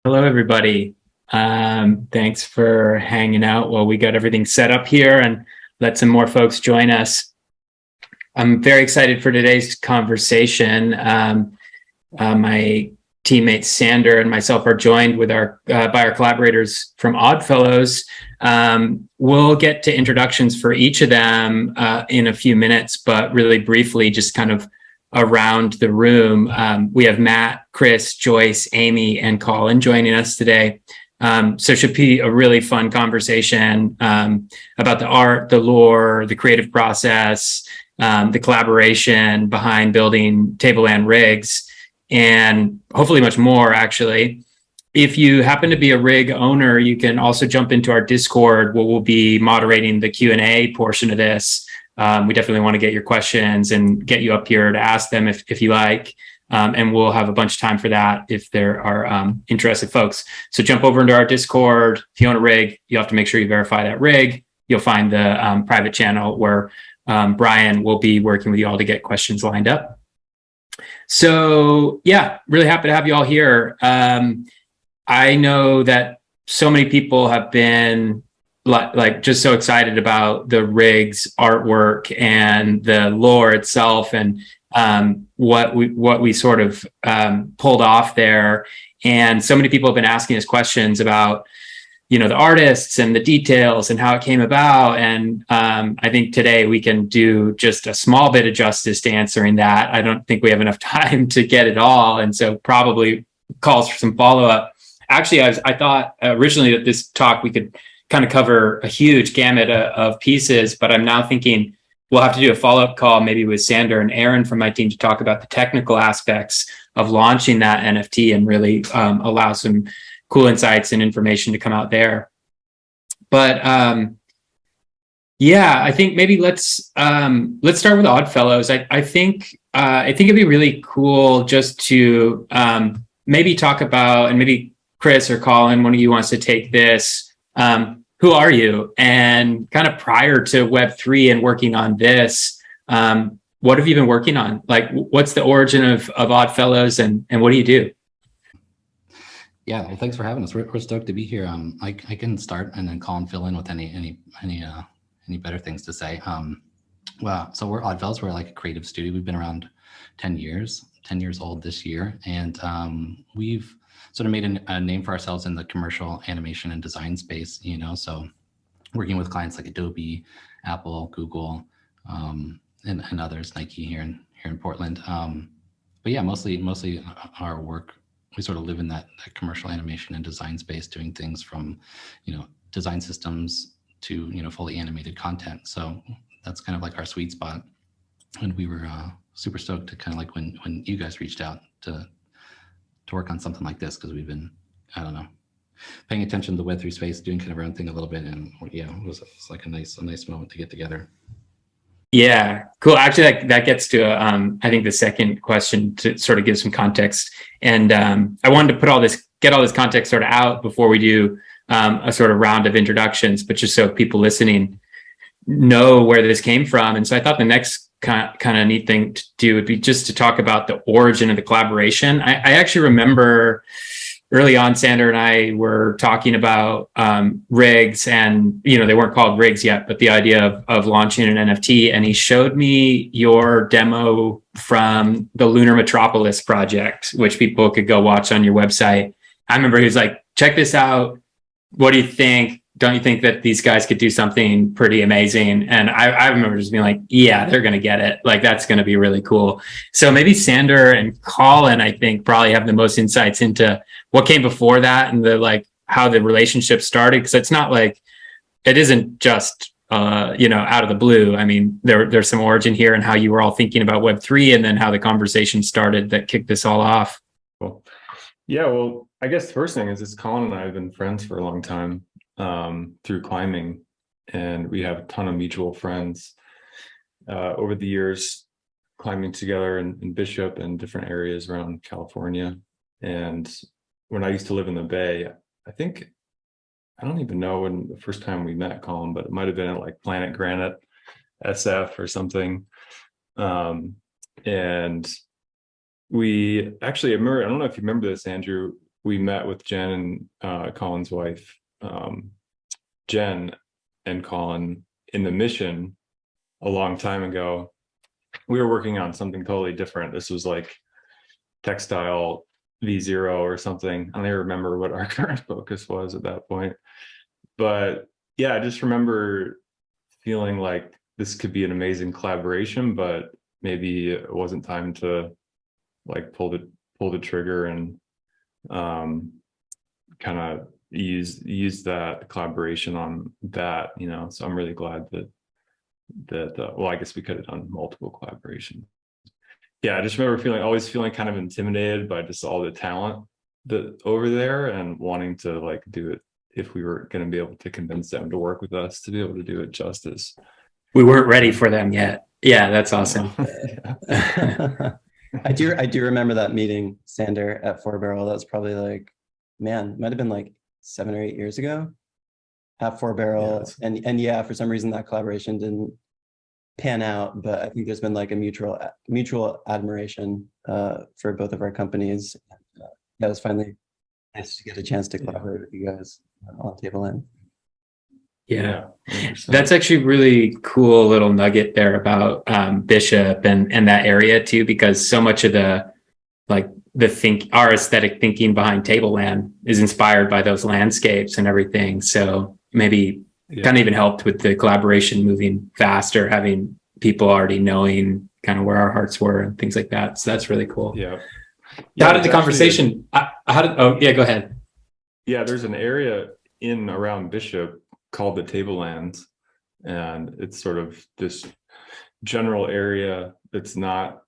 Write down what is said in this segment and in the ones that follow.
Hello, everybody. Thanks for hanging out while we got everything set up here and let some more folks join us. I'm very excited for today's conversation. My teammate Sander and myself are joined with by our collaborators from Oddfellows. We'll get to introductions for each of them in a few minutes, but really briefly, just kind of around the room. We have Matt, Chris, Joyce, Amy, and Colin joining us today. So it should be a really fun conversation about the art, the lore, the creative process, the collaboration behind building Tableland rigs, and hopefully much more, actually. If you happen to be a rig owner, you can also jump into our Discord, where we'll be moderating the Q&A portion of this. We definitely want to get your questions and get you up here to ask them if you like. And we'll have a bunch of time for that if there are interested folks. So jump over into our Discord. If you own a rig, you have to make sure you verify that rig. You'll find the private channel where Brian will be working with you all to get questions lined up. So yeah, really happy to have you all here. I know that so many people have been like just so excited about the rigs artwork and the lore itself, and what we sort of pulled off there. And so many people have been asking us questions about the artists and the details and how it came about. And I think today we can do just a small bit of justice to answering that. I don't think we have enough time to get it all, and so probably calls for some follow-up. Actually, I thought originally that this talk we could kind of cover a huge gamut of pieces, but I'm now thinking we'll have to do a follow-up call maybe with Sander and Aaron from my team to talk about the technical aspects of launching that NFT and really allow some cool insights and information to come out there. But yeah, I think maybe let's start with Oddfellows. I think it'd be really cool just to maybe talk about, and maybe Chris or Colin, one of you wants to take this. Who are you? And kind of prior to Web3 and working on this, what have you been working on? Like, what's the origin of Oddfellows, and what do you do? Yeah, well, thanks for having us. We're stoked to be here. I can start and then Colin fill in with any better things to say. Well, so we're Oddfellows. We're like a creative studio. We've been around 10 years old this year, and we've sort of made a name for ourselves in the commercial animation and design space. So working with clients like Adobe, Apple, Google, and others, Nike here in Portland. But yeah, mostly our work, we sort of live in that commercial animation and design space, doing things from, design systems to, fully animated content. So that's kind of like our sweet spot. And we were super stoked to kind of like when you guys reached out to work on something like this, because we've been, I don't know, paying attention to the Web3 space, doing kind of our own thing a little bit. And yeah, it was like a nice moment to get together. Yeah, cool. Actually, that gets to I think the second question to sort of give some context. And I wanted to get all this context sort of out before we do a sort of round of introductions, but just so people listening know where this came from. And so I thought the next kind of neat thing to do would be just to talk about the origin of the collaboration. I actually remember early on, Sander and I were talking about rigs, and they weren't called rigs yet, but the idea of launching an NFT. And he showed me your demo from the Lunar Metropolis project, which people could go watch on your website. I remember he was like, "Check this out. What do you think? Don't you think that these guys could do something pretty amazing?" And I remember just being like, "Yeah, they're going to get it. Like, that's going to be really cool." So maybe Sander and Colin, I think, probably have the most insights into what came before that and how the relationship started. Because it's not like, it isn't just, out of the blue. I mean, there's some origin here and how you were all thinking about Web3, and then how the conversation started that kicked this all off. Cool. Yeah, well, I guess the first thing is Colin and I have been friends for a long time through climbing, and we have a ton of mutual friends over the years climbing together in Bishop and different areas around California. And when I used to live in the Bay, I don't even know when the first time we met, Colin, but it might have been at like Planet Granite SF or something. And we actually, I don't know if you remember this, Andrew, we met with Jen and Colin's wife, Jen and Colin in the mission a long time ago. We were working on something totally different. This was like textile V0 or something. I don't even remember what our current focus was at that point. But yeah, I just remember feeling like this could be an amazing collaboration, but maybe it wasn't time to like pull the trigger and kind of use that collaboration on that, you know. So I'm really glad that well, I guess we could have done multiple collaborations. Yeah, I just remember always feeling kind of intimidated by just all the talent that over there, and wanting to like do it if we were going to be able to convince them to work with us to be able to do it justice. We weren't ready for them yet. Yeah, that's awesome. Yeah. I do remember that meeting, Sander, at Four Barrel. That was probably like, man, might have been like 7 or 8 years ago at Four Barrel. Yes. And yeah, for some reason that collaboration didn't pan out, but I think there's been like a mutual admiration for both of our companies. That was finally nice to get a chance to collaborate with you guys on Tableland. Yeah. 100%. That's actually really cool little nugget there about Bishop and that area too, because so much of our aesthetic thinking behind Tableland is inspired by those landscapes and everything. So maybe kind of even helped with the collaboration moving faster, having people already knowing kind of where our hearts were and things like that. So that's really cool. Yeah. How did the conversation? Oh yeah, go ahead. Yeah, there's an area in around Bishop called the Tablelands, and it's sort of this general area that's not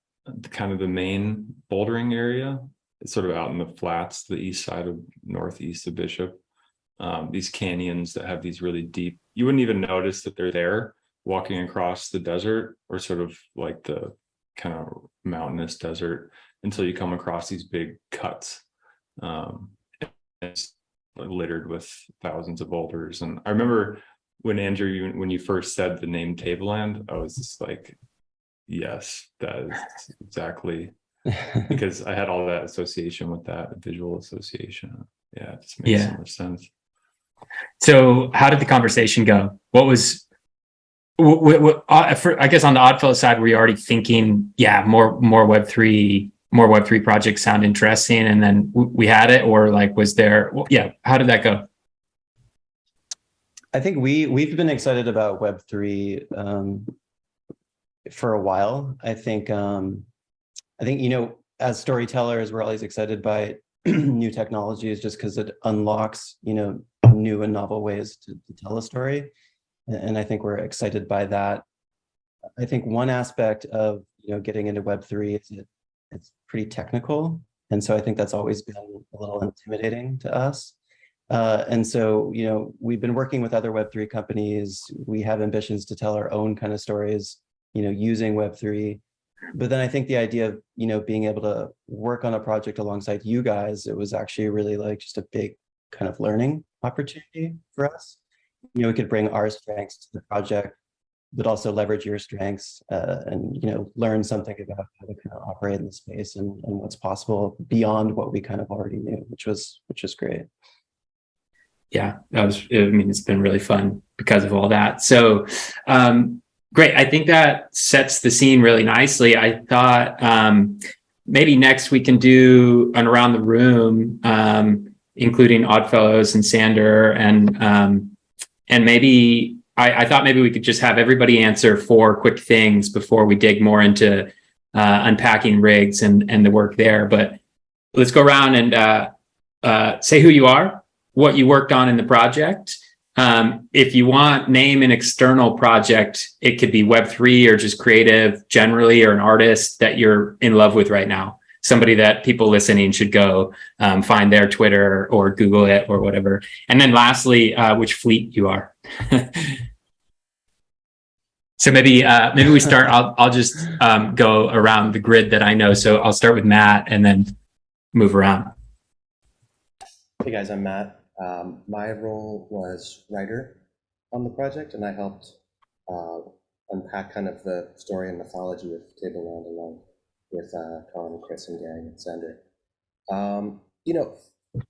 kind of the main bouldering area. It's sort of out in the flats, the east side of northeast of Bishop. These canyons that have these really deep, you wouldn't even notice that they're there walking across the desert, or sort of like the kind of mountainous desert, until you come across these big cuts. It's littered with thousands of boulders. And I remember when Andrew, when you first said the name Tableland, I was just like, yes, that is exactly, because I had all that association with that visual association. Yeah, it just makes so much sense. So how did the conversation go? What was, I guess on the Oddfellows side, were you already thinking, yeah, more Web3 projects sound interesting, and then we had it, or like was there? How did that go? I think we've been excited about Web3 for a while. I think you know, as storytellers, we're always excited by new technologies, just because it unlocks, you know, new and novel ways to tell a story, and I think we're excited by that. I think one aspect of, you know, getting into Web3 is it's pretty technical, and so I think that's always been a little intimidating to us. And so, you know, we've been working with other Web3 companies. We have ambitions to tell our own kind of stories, you know, using Web3. But then I think the idea of, you know, being able to work on a project alongside you guys, it was actually really like just a big kind of learning opportunity for us. You know, we could bring our strengths to the project, but also leverage your strengths and, you know, learn something about how to kind of operate in the space and what's possible beyond what we kind of already knew, which was great. Yeah, it's been really fun because of all that. So great. I think that sets the scene really nicely. I thought maybe next we can do an around the room, including Oddfellows and Sander, and maybe I thought maybe we could just have everybody answer 4 quick things before we dig more into unpacking rigs and the work there. But let's go around and say who you are, what you worked on in the project. If you want, name an external project. It could be Web3 or just creative generally, or an artist that you're in love with right now. Somebody that people listening should go find their Twitter or Google it or whatever. And then lastly, which fleet you are. So maybe we start. I'll just go around the grid that I know. So I'll start with Matt and then move around. Hey guys, I'm Matt. My role was writer on the project, and I helped unpack kind of the story and mythology of Tableland along with Colin, Chris, and Gary and Sander. You know,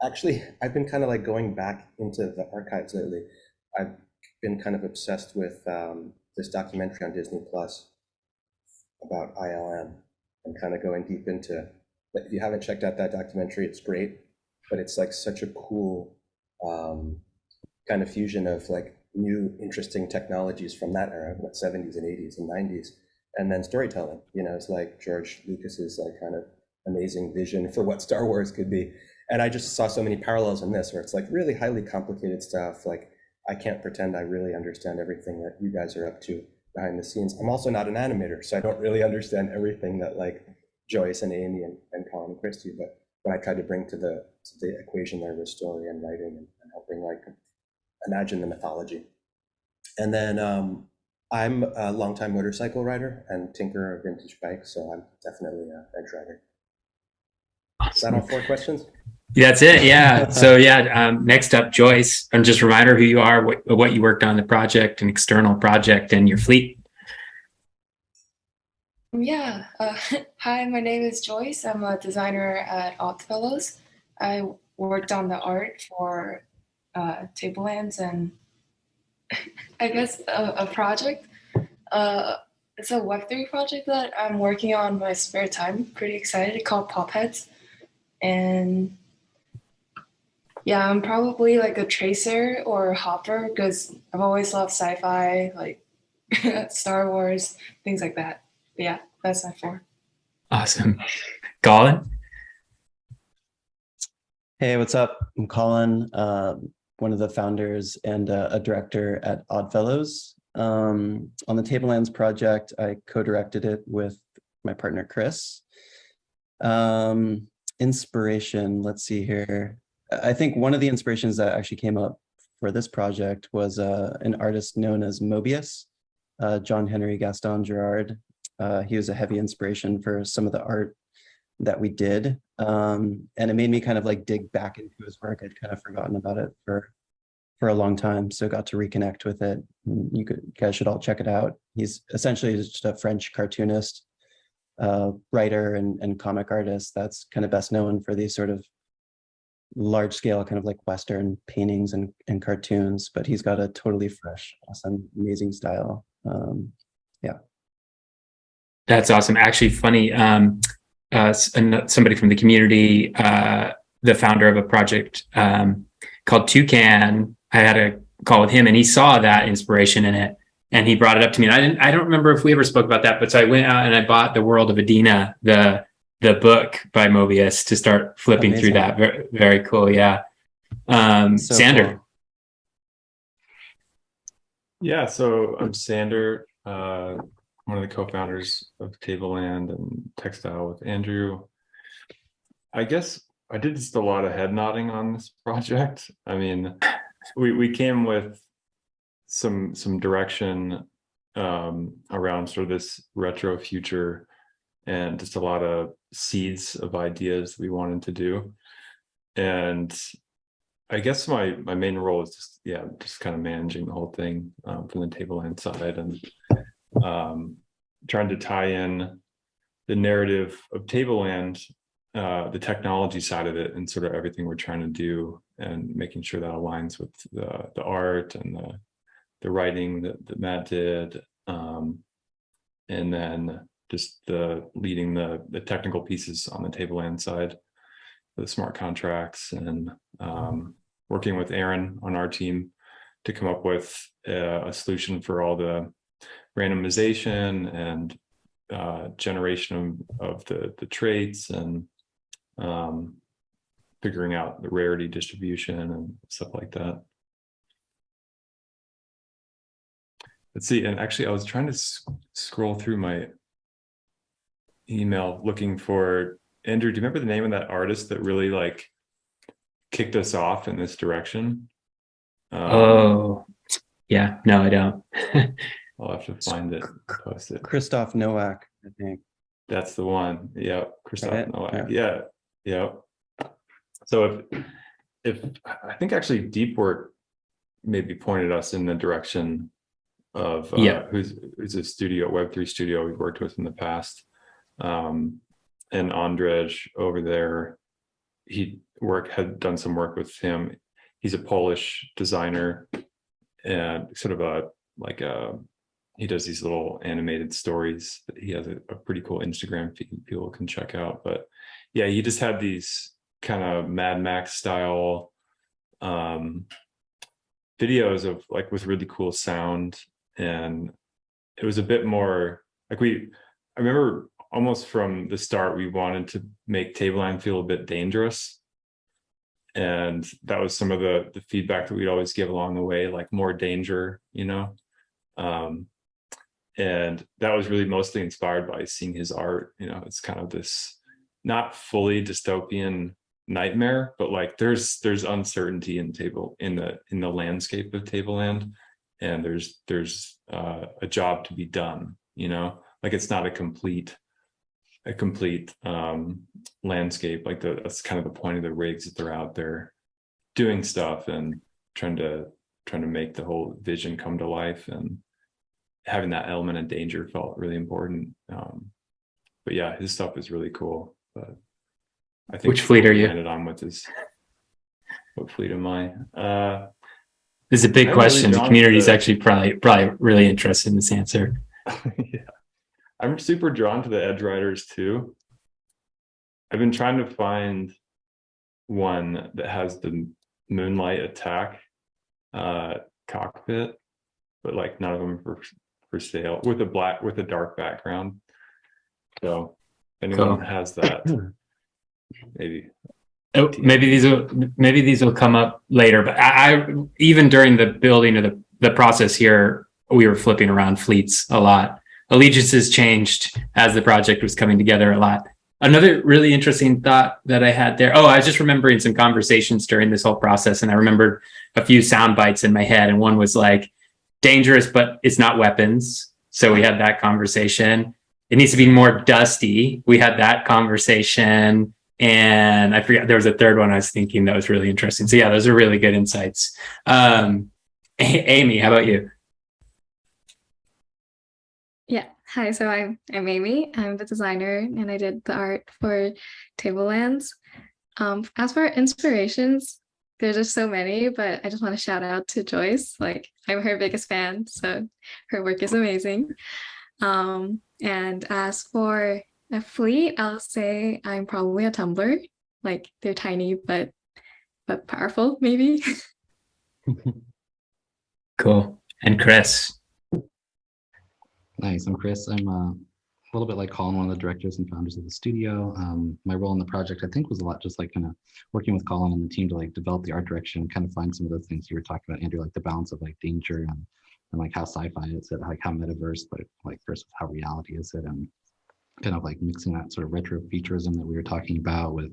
Actually, I've been kind of like going back into the archives lately. I've been kind of obsessed with this documentary on Disney Plus about ILM and kind of going deep into. If you haven't checked out that documentary, it's great, but it's like such a cool um, kind of fusion of like new interesting technologies from that era, what 70s and 80s and 90s, and then storytelling. You know, it's like George Lucas's like kind of amazing vision for what Star Wars could be. And I just saw so many parallels in this where it's like really highly complicated stuff. Like I can't pretend I really understand everything that you guys are up to behind the scenes. I'm also not an animator, so I don't really understand everything that like Joyce and Amy and Colin and Christy, but what I tried to bring to the equation there was story and writing and helping like imagine the mythology. And then I'm a longtime motorcycle rider and tinker of vintage bikes, so I'm definitely a bench rider. Is that all 4 questions? That's it. Yeah. So yeah. Next up, Joyce. And just a reminder who you are, what you worked on the project, an external project, and your fleet. Yeah. Hi, my name is Joyce. I'm a designer at Oddfellows. I worked on the art for Tablelands and I guess a project. It's a Web3 project that I'm working on in my spare time. Pretty excited. Called Popheads. And yeah, I'm probably like a tracer or a hopper because I've always loved sci-fi, like Star Wars, things like that. But yeah, that's my 4. Awesome. Colin? Hey, what's up? I'm Colin, one of the founders and a director at Oddfellows. On the Tablelands project, I co-directed it with my partner, Chris. Inspiration, let's see here. I think one of the inspirations that actually came up for this project was an artist known as Mobius, John Henry Gaston Gerard. He was a heavy inspiration for some of the art that we did. And it made me kind of like dig back into his work. I'd kind of forgotten about it for a long time. So got to reconnect with it. You guys should all check it out. He's essentially just a French cartoonist, writer and comic artist that's kind of best known for these sort of large scale kind of like Western paintings and cartoons, but he's got a totally fresh, awesome, amazing style. Yeah. That's awesome. Actually, funny. Somebody from the community, the founder of a project called Toucan, I had a call with him and he saw that inspiration in it and he brought it up to me. And I don't remember if we ever spoke about that, but so I went out and I bought The World of Adina, the book by Mobius, to start flipping Amazing. through that. Very, very cool. Yeah. So Sander. Cool. Yeah, so I'm Sander, one of the co-founders of Tableland and Textile with Andrew. I guess I did just a lot of head nodding on this project. I mean, we came with some direction around sort of this retro future and just a lot of seeds of ideas we wanted to do. And I guess my main role is just kind of managing the whole thing from the Tableland side and trying to tie in the narrative of Tableland, the technology side of it, and sort of everything we're trying to do, and making sure that aligns with the art and the writing that Matt did, and then just leading the technical pieces on the Tableland side, the smart contracts, and working with Aaron on our team to come up with a solution for all the randomization and generation of the traits and figuring out the rarity distribution and stuff like that. Let's see, and actually I was trying to scroll through my email looking for, Andrew, do you remember the name of that artist that really like kicked us off in this direction? Oh, yeah, no, I don't. I'll have to find it, post it. Christoph Nowak, I think. That's the one. Yeah, Christoph Right? Nowak. Yeah. So if I think actually Deep Work maybe pointed us in the direction of who's a studio, Web3 studio we've worked with in the past, and Andrej over there had done some work with him. He's a Polish designer and sort of he does these little animated stories. He has a pretty cool Instagram feed people can check out. But yeah, he just had these kind of Mad Max style videos of like with really cool sound. And it was a bit more like I remember almost from the start, we wanted to make Tableland feel a bit dangerous. And that was some of the feedback that we'd always give along the way, like more danger, you know? And that was really mostly inspired by seeing his art. You know, it's kind of this not fully dystopian nightmare, but like there's uncertainty in the landscape of Tableland, and there's a job to be done, you know, like it's not a complete landscape. Like that's kind of the point of the rigs, that they're out there doing stuff and trying to make the whole vision come to life, and having that element of danger felt really important. But yeah, his stuff is really cool. But I think which fleet are you? Landed on with his, what fleet am I? This is a big I'm question. really The community is actually probably really interested in this answer. Yeah, I'm super drawn to the Edge Riders too. I've been trying to find one that has the moonlight attack cockpit, but like none of them for sale with a dark background. So if anyone has that, maybe. Oh, maybe these will come up later. But I even during the building of the process here, we were flipping around fleets a lot. Allegiances changed as the project was coming together a lot. Another really interesting thought that I had there. Oh, I was just remembering some conversations during this whole process, and I remembered a few sound bites in my head. And one was like, dangerous, but it's not weapons. So we had that conversation. It needs to be more dusty. We had that conversation. And I forget, there was a third one I was thinking that was really interesting. So yeah, those are really good insights. Amy, how about you? Yeah. Hi, so I'm Amy. I'm the designer and I did the art for Tablelands. As for inspirations, there's just so many, but I just want to shout out to Joyce. Like, I'm her biggest fan, so her work is amazing. And as for a fleet, I'll say I'm probably a tumbler. Like, they're tiny but powerful, maybe. Cool. And Chris. Nice. I'm Chris. I'm a little bit like Colin, one of the directors and founders of the studio. My role in the project, I think, was a lot just like kind of working with Colin and the team to like develop the art direction, kind of find some of those things you were talking about, Andrew, like the balance of like danger and like how sci-fi is it, like how metaverse, but like versus how reality is it, and kind of like mixing that sort of retro futurism that we were talking about with,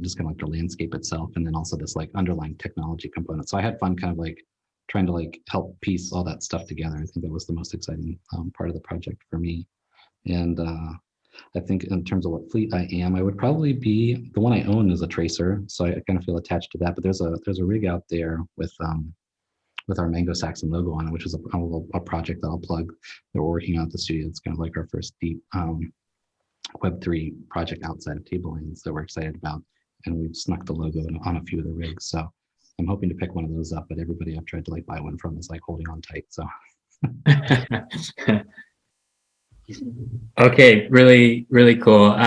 just kind of like the landscape itself, and then also this like underlying technology component. So I had fun kind of like trying to like help piece all that stuff together. I think that was the most exciting part of the project for me. And I think in terms of what fleet I am, I would probably be, the one I own is a tracer, so I kind of feel attached to that. But there's a rig out there with our Mango Saxon logo on it, which is a project that I'll plug that we're working on at the studio. It's kind of like our first deep Web3 project outside of Tablelands that we're excited about. And we've snuck the logo on a few of the rigs. So I'm hoping to pick one of those up, but everybody I've tried to like buy one from is like holding on tight. So. Okay, really, really cool.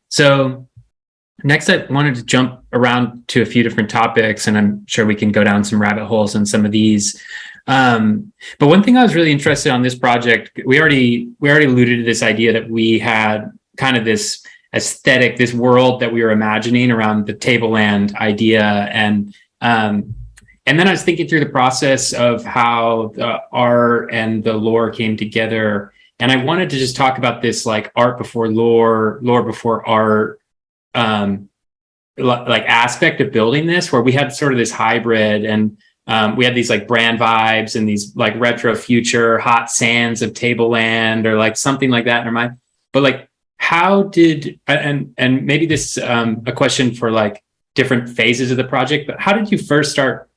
So next I wanted to jump around to a few different topics, and I'm sure we can go down some rabbit holes in some of these. But one thing I was really interested on this project, we already alluded to this idea that we had kind of this aesthetic, this world that we were imagining around the Tableland idea. And then I was thinking through the process of how the art and the lore came together. And I wanted to just talk about this like art before lore, lore before art, like aspect of building this, where we had sort of this hybrid, and we had these like brand vibes and these like retro future hot sands of Tableland or like something like that in our mind. But like, how did, and maybe this a question for like different phases of the project, but how did you first start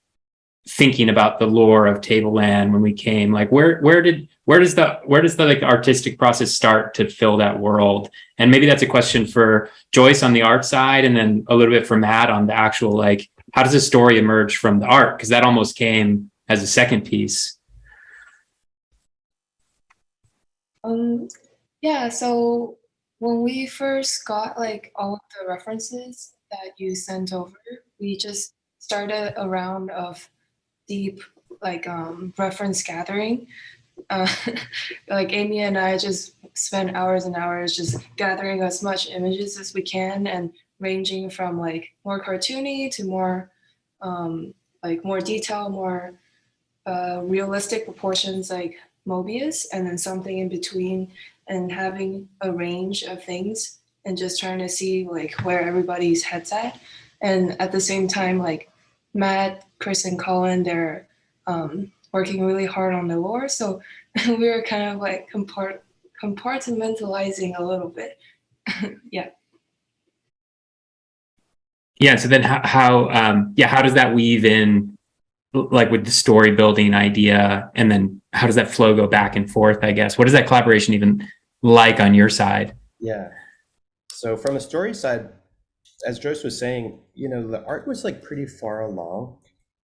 thinking about the lore of Tableland when we came? Like where does the like artistic process start to fill that world? And maybe that's a question for Joyce on the art side, and then a little bit for Matt on the actual, like, how does a story emerge from the art? Because that almost came as a second piece. Yeah, so when we first got like all of the references that you sent over, we just started a round of deep like reference gathering. Uh, like Amy and I just spent hours and hours just gathering as much images as we can, and ranging from like more cartoony to more like more detail, more realistic proportions like Mobius, and then something in between, and having a range of things and just trying to see like where everybody's head's at. And at the same time, like Matt, Chris, and Colin, they're working really hard on the lore. So we were kind of like compartmentalizing a little bit. Yeah. Yeah. So then how does that weave in, like, with the story building idea, and then how does that flow go back and forth, I guess? What is that collaboration even like on your side? Yeah. So from the story side, as Joyce was saying, you know, the art was like pretty far along.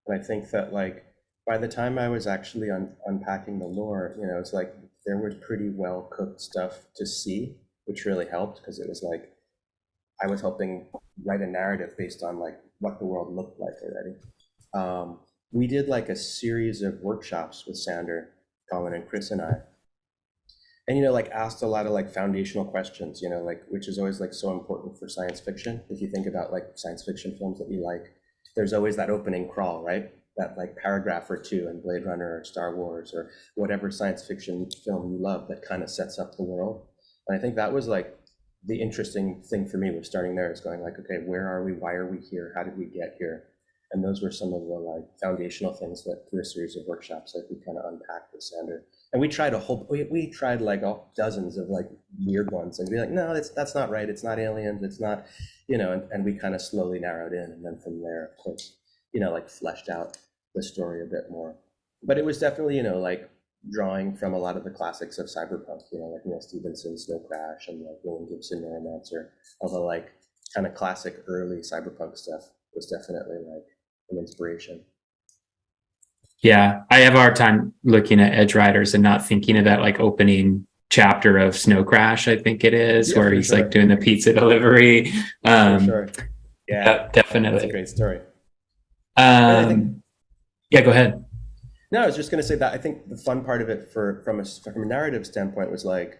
And I think that like by the time I was actually unpacking the lore, you know, it's like there was pretty well cooked stuff to see, which really helped, because it was like I was helping write a narrative based on like what the world looked like already. We did like a series of workshops with Sander, Colin, and Chris and I. And, you know, like asked a lot of like foundational questions, you know, like, which is always like so important for science fiction. If you think about like science fiction films that you like, there's always that opening crawl, right? That like paragraph or two in Blade Runner or Star Wars or whatever science fiction film you love that kind of sets up the world. And I think that was like the interesting thing for me, was starting there, is going like, okay, where are we? Why are we here? How did we get here? And those were some of the like foundational things that through a series of workshops, like we kind of unpacked with Sander. And we tried we tried like dozens of like weird ones, and be like, no, that's not right. It's not aliens. It's not, you know, and we kind of slowly narrowed in. And then from there, of course, you know, like fleshed out the story a bit more. But it was definitely, you know, like drawing from a lot of the classics of cyberpunk, you know, like Neil Stephenson's Snow Crash and like William Gibson Neuromancer, all the like kind of classic early cyberpunk stuff was definitely like an inspiration. Yeah, I have a hard time looking at Edge Riders and not thinking of that like opening chapter of Snow Crash, I think it is, where he's like doing the pizza delivery. For sure. Yeah, definitely. That's a great story. Yeah, go ahead. No, I was just going to say that I think the fun part of it from a narrative standpoint was like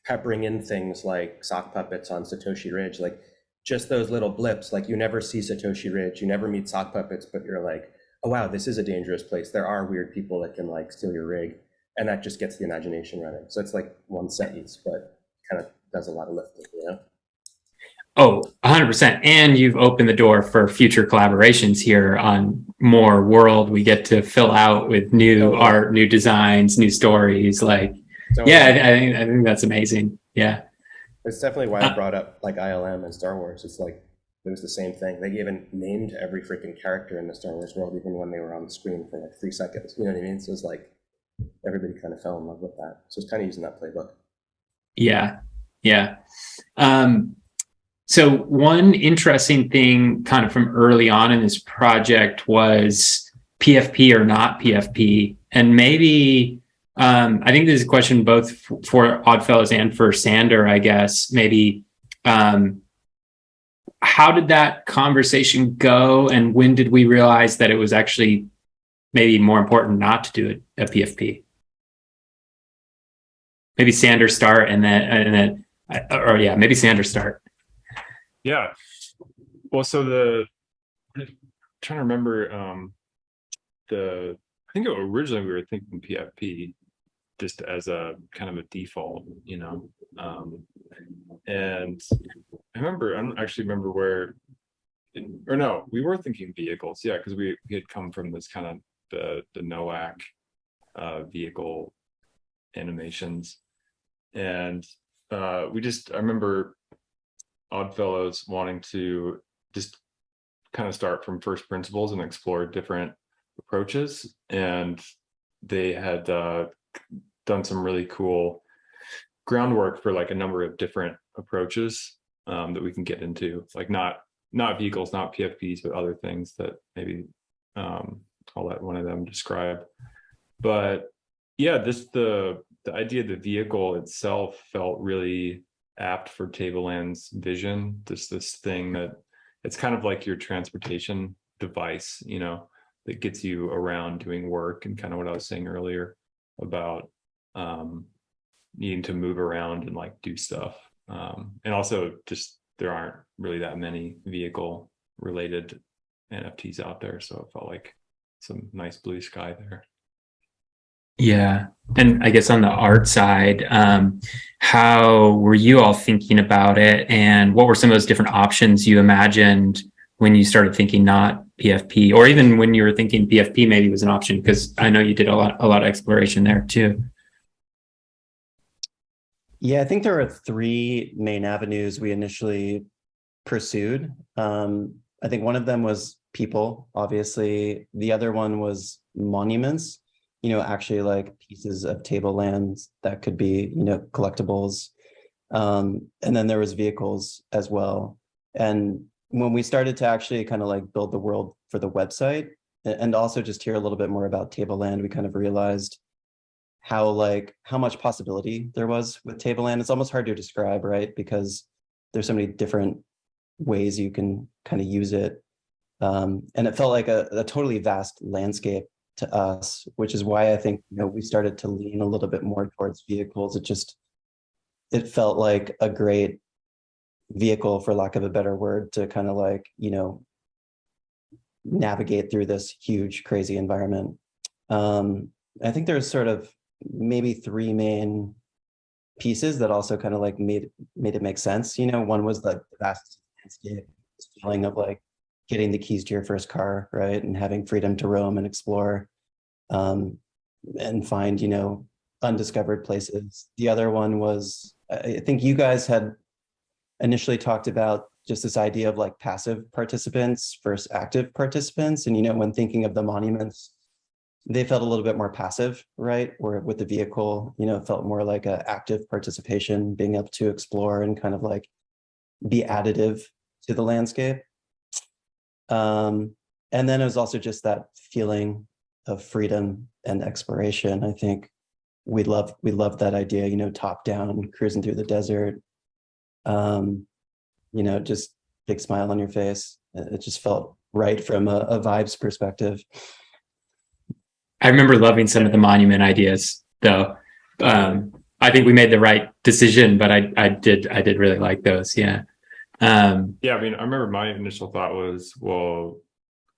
peppering in things like sock puppets on Satoshi Ridge, like just those little blips. Like you never see Satoshi Ridge, you never meet sock puppets, but you're like, oh wow, this is a dangerous place. There are weird people that can like steal your rig, and that just gets the imagination running. So it's like one sentence, but kind of does a lot of lifting, you know? Oh, 100%. And you've opened the door for future collaborations here on more world we get to fill out with new art, new designs, new stories. Like, yeah, I think that's amazing. Yeah. It's definitely why I brought up like ILM and Star Wars. It's like, it was the same thing. They even named every freaking character in the Star Wars world, even when they were on the screen for like 3 seconds. You know what I mean? So it's like everybody kind of fell in love with that. So it's kind of using that playbook. Yeah. Yeah. So one interesting thing kind of from early on in this project was PFP or not PFP. And maybe, I think this is a question both for Oddfellows and for Sander, I guess. Maybe, how did that conversation go, and when did we realize that it was actually maybe more important not to do a PFP? Maybe Sander start, and then maybe Sander start. Yeah. Well, so I'm trying to remember, I think originally we were thinking PFP just as a kind of a default, you know, and I don't actually remember where, or no, we were thinking vehicles. Yeah. Cause we had come from this kind of the NOAC vehicle animations. And I remember Oddfellows wanting to just kind of start from first principles and explore different approaches, and they had done some really cool groundwork for like a number of different approaches that we can get into, like not vehicles, not PFPs, but other things that maybe I'll let one of them describe. But yeah, the idea of the vehicle itself felt really apt for Tableland's vision. Just this thing that it's kind of like your transportation device, you know, that gets you around doing work, and kind of what I was saying earlier about needing to move around and like do stuff. And also just there aren't really that many vehicle related NFTs out there. So it felt like some nice blue sky there. Yeah. And I guess on the art side, how were you all thinking about it? And what were some of those different options you imagined when you started thinking not PFP, or even when you were thinking PFP maybe was an option? Because I know you did a lot of exploration there too. Yeah, I think there are three main avenues we initially pursued. I think one of them was people, obviously. The other one was monuments, you know, actually like pieces of tablelands that could be, you know, collectibles. And then there was vehicles as well. And when we started to actually kind of like build the world for the website, and also just hear a little bit more about Tableland, we kind of realized how much possibility there was with Tableland. It's almost hard to describe, right? Because there's so many different ways you can kind of use it. And it felt like a totally vast landscape to us, which is why I think, you know, we started to lean a little bit more towards vehicles. It felt like a great vehicle, for lack of a better word, to kind of like, you know, navigate through this huge, crazy environment. I think there's sort of maybe three main pieces that also kind of like made it make sense. You know, one was like the vast landscape, this feeling of like getting the keys to your first car, right? And having freedom to roam and explore and find, you know, undiscovered places. The other one was, I think you guys had initially talked about just this idea of like passive participants versus active participants. And, you know, when thinking of the monuments, they felt a little bit more passive, right? Where with the vehicle, you know, it felt more like an active participation, being able to explore and kind of like be additive to the landscape. And then it was also just that feeling of freedom and exploration. I think we loved that idea, you know, top down, cruising through the desert. You know, just big smile on your face. It just felt right from a vibes perspective. I remember loving some of the monument ideas, though. I think we made the right decision, but I did really like those. Yeah. Yeah, I mean, I remember my initial thought was, well,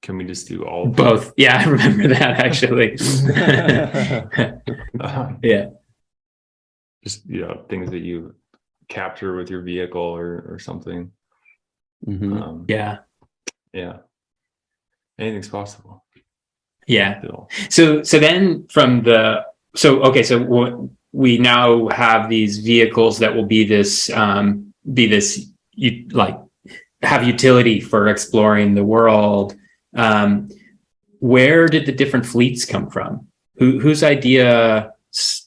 can we just do all of them? Both? Yeah, I remember that actually. Yeah. Just, you know, things that you capture with your vehicle or something. Mm-hmm. Yeah. Yeah. Anything's possible. Yeah. Still. So then so we now have these vehicles that will be this you like have utility for exploring the world. Where did the different fleets come from? Whose idea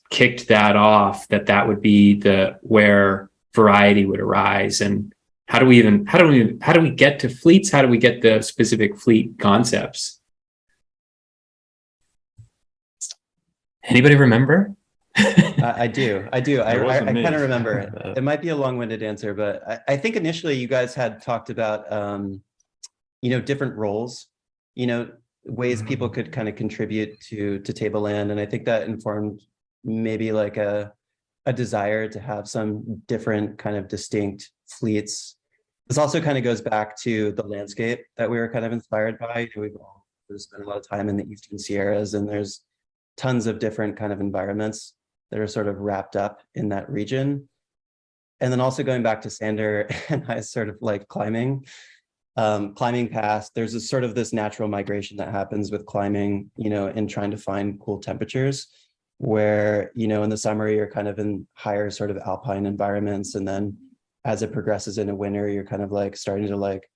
kicked that off, that would be where variety would arise? And how do we get to fleets? How do we get the specific fleet concepts? Anybody remember? I do. I kind of remember. It might be a long-winded answer, but I think initially you guys had talked about, you know, different roles, you know, ways people could kind of contribute to Tableland. And I think that informed maybe like a desire to have some different kind of distinct fleets. This also kind of goes back to the landscape that we were kind of inspired by. You know, we've all spent a lot of time in the Eastern Sierras, and there's tons of different kind of environments that are sort of wrapped up in that region. And then also going back to Sander and I sort of like climbing past, there's a sort of this natural migration that happens with climbing, you know, and trying to find cool temperatures where, you know, in the summer, you're kind of in higher sort of alpine environments. And then as it progresses into winter, you're kind of like starting to like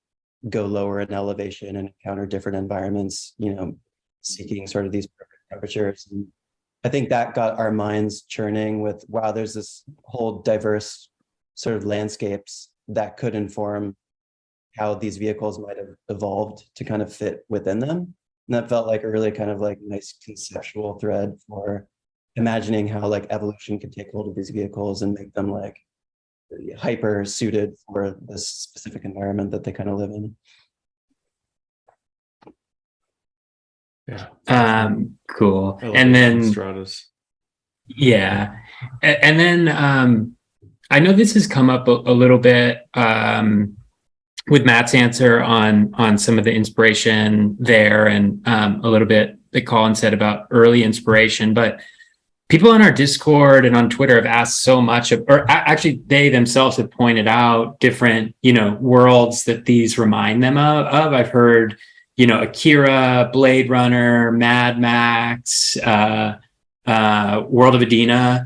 go lower in elevation and encounter different environments, you know, seeking sort of these perfect temperatures. And I think that got our minds churning with, wow, there's this whole diverse sort of landscapes that could inform how these vehicles might have evolved to kind of fit within them. And that felt like a really kind of like nice conceptual thread for imagining how like evolution could take hold of these vehicles and make them like hyper suited for this specific environment that they kind of live in. Yeah. Cool. I love And the then, Stratas. yeah. And then I know this has come up a little bit with Matt's answer on some of the inspiration there, and a little bit that Colin said about early inspiration. But people on our Discord and on Twitter have asked so much actually they themselves have pointed out different, worlds that these remind them of. I've heard, Akira, Blade Runner, Mad Max, World of Adina.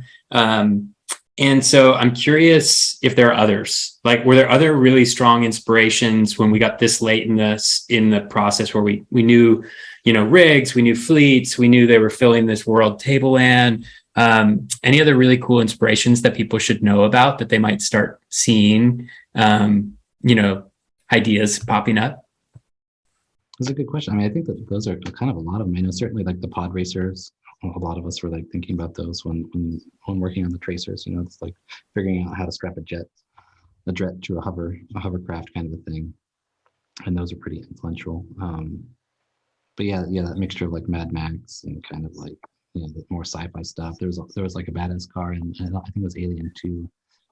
And so I'm curious if there are others. Like, were there other really strong inspirations when we got this late in the process where we knew, rigs, we knew fleets, we knew they were filling this world Tableland. Any other really cool inspirations that people should know about that they might start seeing, ideas popping up? That's a good question. I mean, I think that those are kind of a lot of them. I know certainly like the pod racers, a lot of us were like thinking about those when working on the tracers. It's like figuring out how to strap a jet to a hovercraft kind of a thing, and those are pretty influential. But yeah, that mixture of like Mad Max and kind of like the more sci-fi stuff. There was like a badass car, and I think it was Alien 2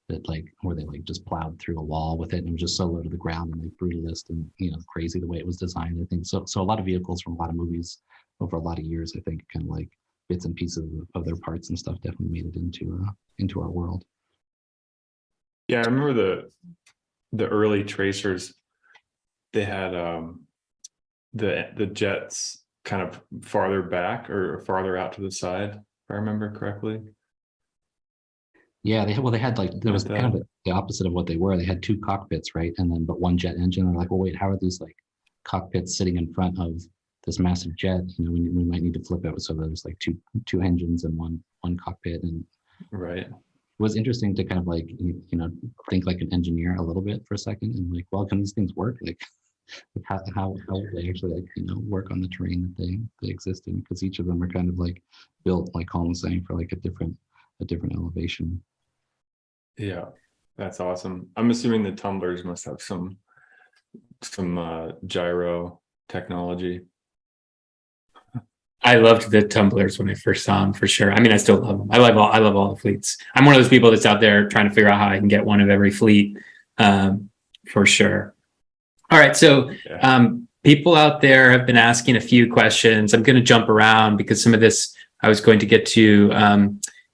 that like where they like just plowed through a wall with it, and it was just so low to the ground and like brutalist and crazy the way it was designed. I think so a lot of vehicles from a lot of movies over a lot of years, I think, kind of like bits and pieces of their parts and stuff definitely made it into our world. Yeah, I remember the early tracers. They had the jets kind of farther back or farther out to the side, if I remember correctly. Yeah, they had like, there was kind of the opposite of what they were. They had two cockpits, right? And then but one jet engine. They're like, well, wait, how are these like cockpits sitting in front of this massive jet? We might need to flip it so there's like two engines and one cockpit. And right, it was interesting to kind of like think like an engineer a little bit for a second and like, well, can these things work? Like how will they actually like work on the terrain that they exist in? Because each of them are kind of like built, like Colin was saying, for like a different elevation. Yeah, that's awesome. I'm assuming the tumblers must have some gyro technology. I loved the tumblers when I first saw them, for sure. I mean, I still love them. I love all the fleets. I'm one of those people that's out there trying to figure out how I can get one of every fleet, for sure. All right, so people out there have been asking a few questions. I'm going to jump around because some of this I was going to get to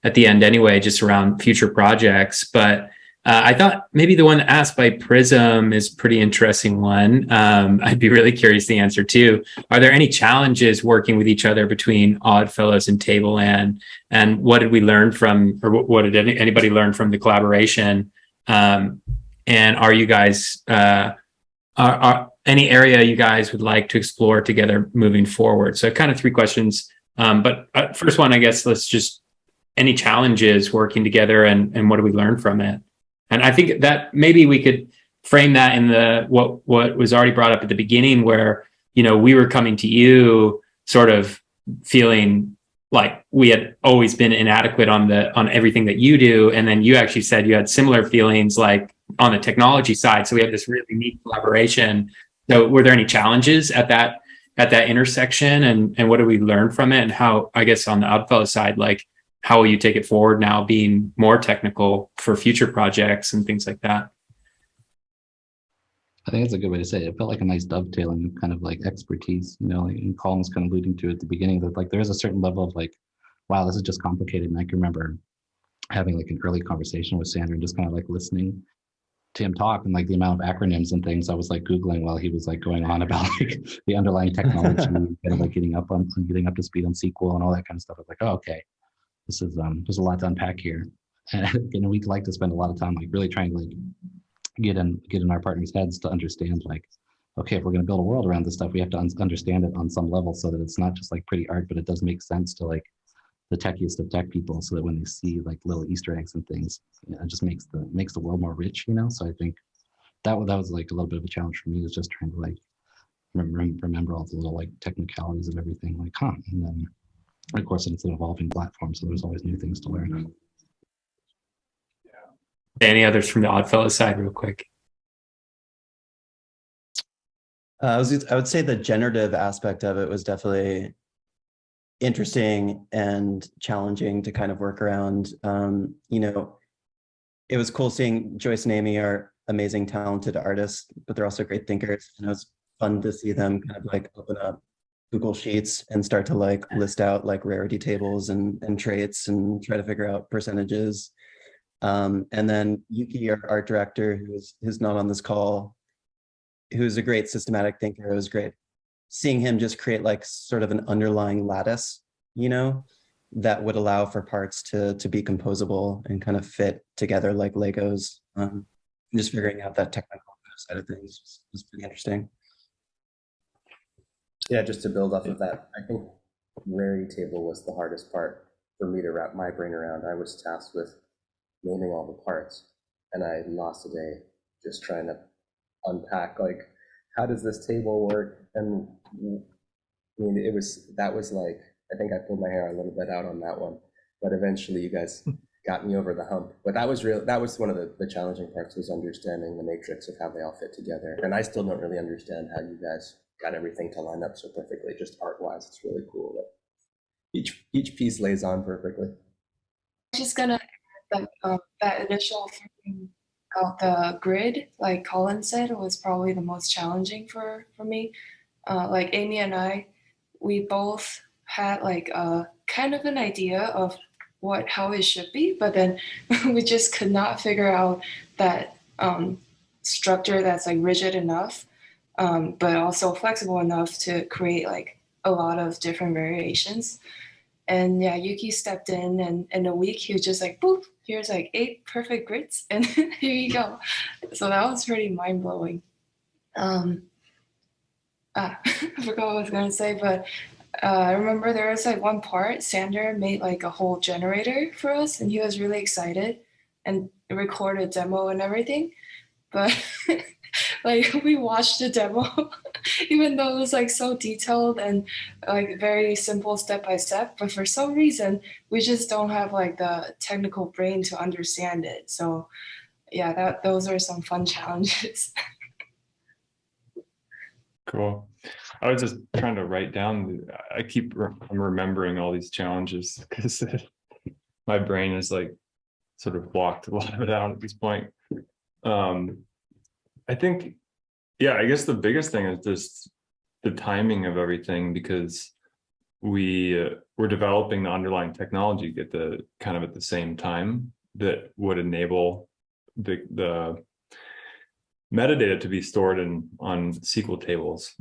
at the end anyway, just around future projects. But I thought maybe the one asked by Prism is a pretty interesting one. I'd be really curious the answer too. Are there any challenges working with each other between Oddfellows and Tableland? And what did we learn from, or what did anybody learn from the collaboration? And are you guys, are any area you guys would like to explore together moving forward? So kind of three questions. But first one, I guess, let's just, any challenges working together and what do we learn from it? And I think that maybe we could frame that in what was already brought up at the beginning, where, we were coming to you sort of feeling like we had always been inadequate on everything that you do. And then you actually said you had similar feelings like on the technology side. So we have this really neat collaboration. So were there any challenges at that intersection, and what did we learn from it? And how, I guess on the Oddfellows side, like, how will you take it forward now being more technical for future projects and things like that? I think that's a good way to say it. It felt like a nice dovetailing of kind of like expertise, and Colin was kind of alluding to it at the beginning that like there is a certain level of like, wow, this is just complicated. And I can remember having like an early conversation with Sandra and just kind of like listening to him talk, and like the amount of acronyms and things I was like Googling while he was like going on about like the underlying technology, kind of like getting up to speed on SQL and all that kind of stuff. I was like, oh, okay. This is there's a lot to unpack here, and we'd like to spend a lot of time like really trying to like get in our partners' heads to understand like okay, if we're going to build a world around this stuff, we have to understand it on some level so that it's not just like pretty art, but it does make sense to like the techiest of tech people, so that when they see like little Easter eggs and things, it just makes the world more rich, you know. So I think that was like a little bit of a challenge for me, is just trying to like remember all the little like technicalities of everything, like and then of course it's an evolving platform, so there's always new things to learn. Any others from the Oddfellows side, real quick? I would say the generative aspect of it was definitely interesting and challenging to kind of work around. You know, it was cool seeing Joyce and Amy are amazing, talented artists, but they're also great thinkers. And it was fun to see them kind of like open up Google Sheets and start to like list out like rarity tables and traits and try to figure out percentages. And then Yuki, our art director, who's not on this call, who's a great systematic thinker. It was great seeing him just create like sort of an underlying lattice, you know, that would allow for parts to be composable and kind of fit together like Legos. Just figuring out that technical side of things was pretty interesting. Yeah, just to build off of that, I think rarity table was the hardest part for me to wrap my brain around. I was tasked with naming all the parts, and I lost a day just trying to unpack, like, how does this table work? And I mean, that was like, I think I pulled my hair a little bit out on that one, but eventually you guys got me over the hump. But that was one of the challenging parts, was understanding the matrix of how they all fit together. And I still don't really understand how you guys got everything to line up so perfectly, just art-wise. It's really cool that each piece lays on perfectly. Just gonna add that initial figuring out the grid, like Colin said, was probably the most challenging for me. Like Amy and I, we both had like a kind of an idea of how it should be, but then we just could not figure out that structure that's like rigid enough, but also flexible enough to create like a lot of different variations. And yeah, Yuki stepped in, and in a week he was just like, boop, here's like 8 perfect grids, and here you go. So that was pretty mind blowing. I forgot what I was gonna say, but I remember there was like one part, Sander made like a whole generator for us, and he was really excited and recorded a demo and everything. But like we watched the demo, even though it was like so detailed and like very simple step by step, but for some reason we just don't have like the technical brain to understand it. So yeah, those are some fun challenges. Cool. I was just trying to write down. I'm remembering all these challenges because my brain is like sort of blocked a lot of it out at this point. I think, yeah, I guess the biggest thing is just the timing of everything, because we're developing the underlying technology at the same time that would enable the metadata to be stored on SQL tables.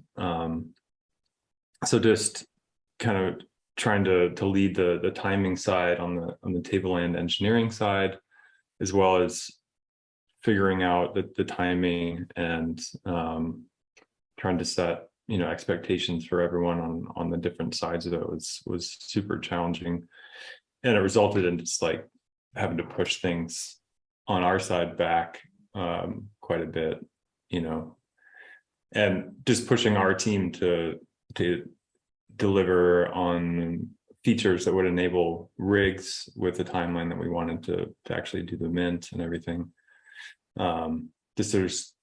So just kind of trying to lead the timing side on the Tableland engineering side, as well as figuring out the timing and trying to set expectations for everyone on the different sides of it was super challenging, and it resulted in just like having to push things on our side back quite a bit, and just pushing our team to deliver on features that would enable rigs with the timeline that we wanted to actually do the mint and everything. Just there's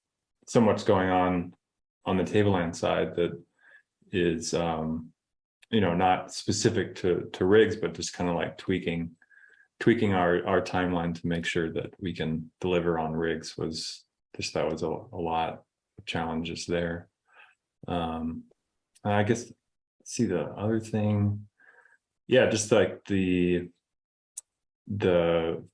so much going on the Tableland side that is not specific to rigs, but just kind of like tweaking our timeline to make sure that we can deliver on rigs was a lot of challenges there. I guess, see the other thing, yeah, just like the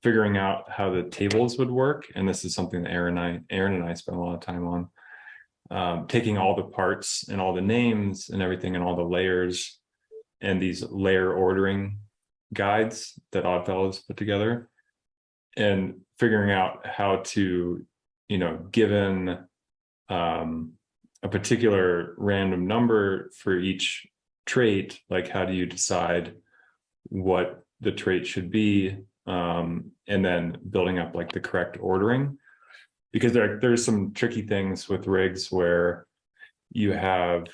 figuring out how the tables would work, and this is something that Aaron and I spent a lot of time on, taking all the parts and all the names and everything and all the layers and these layer ordering guides that Oddfellows put together, and figuring out how to, given a particular random number for each trait, like how do you decide what the trait should be, and then building up like the correct ordering, because there's some tricky things with rigs where you have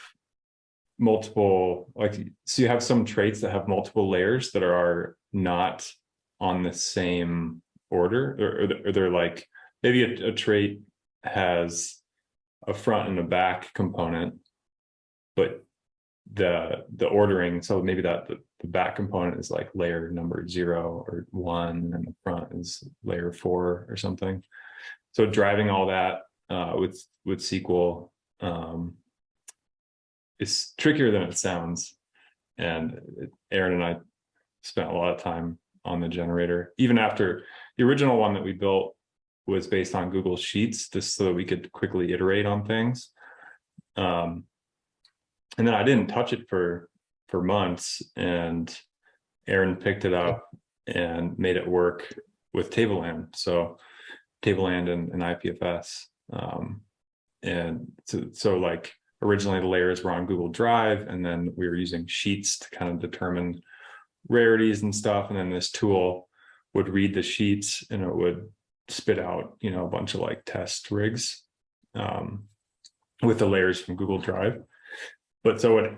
multiple, like, so you have some traits that have multiple layers that are not on the same order, or they're like, maybe a trait has a front and a back component, but the ordering, so maybe that the back component is like layer number 0 or 1, and the front is layer 4 or something. So driving all that with SQL is trickier than it sounds. And Aaron and I spent a lot of time on the generator, even after the original one that we built was based on Google Sheets, just so that we could quickly iterate on things. And then I didn't touch it for months, and Aaron picked it up and made it work with Tableland. So Tableland and IPFS. And so like originally the layers were on Google Drive, and then we were using Sheets to kind of determine rarities and stuff. And then this tool would read the sheets and it would spit out, you know, a bunch of like test rigs with the layers from Google Drive. But so what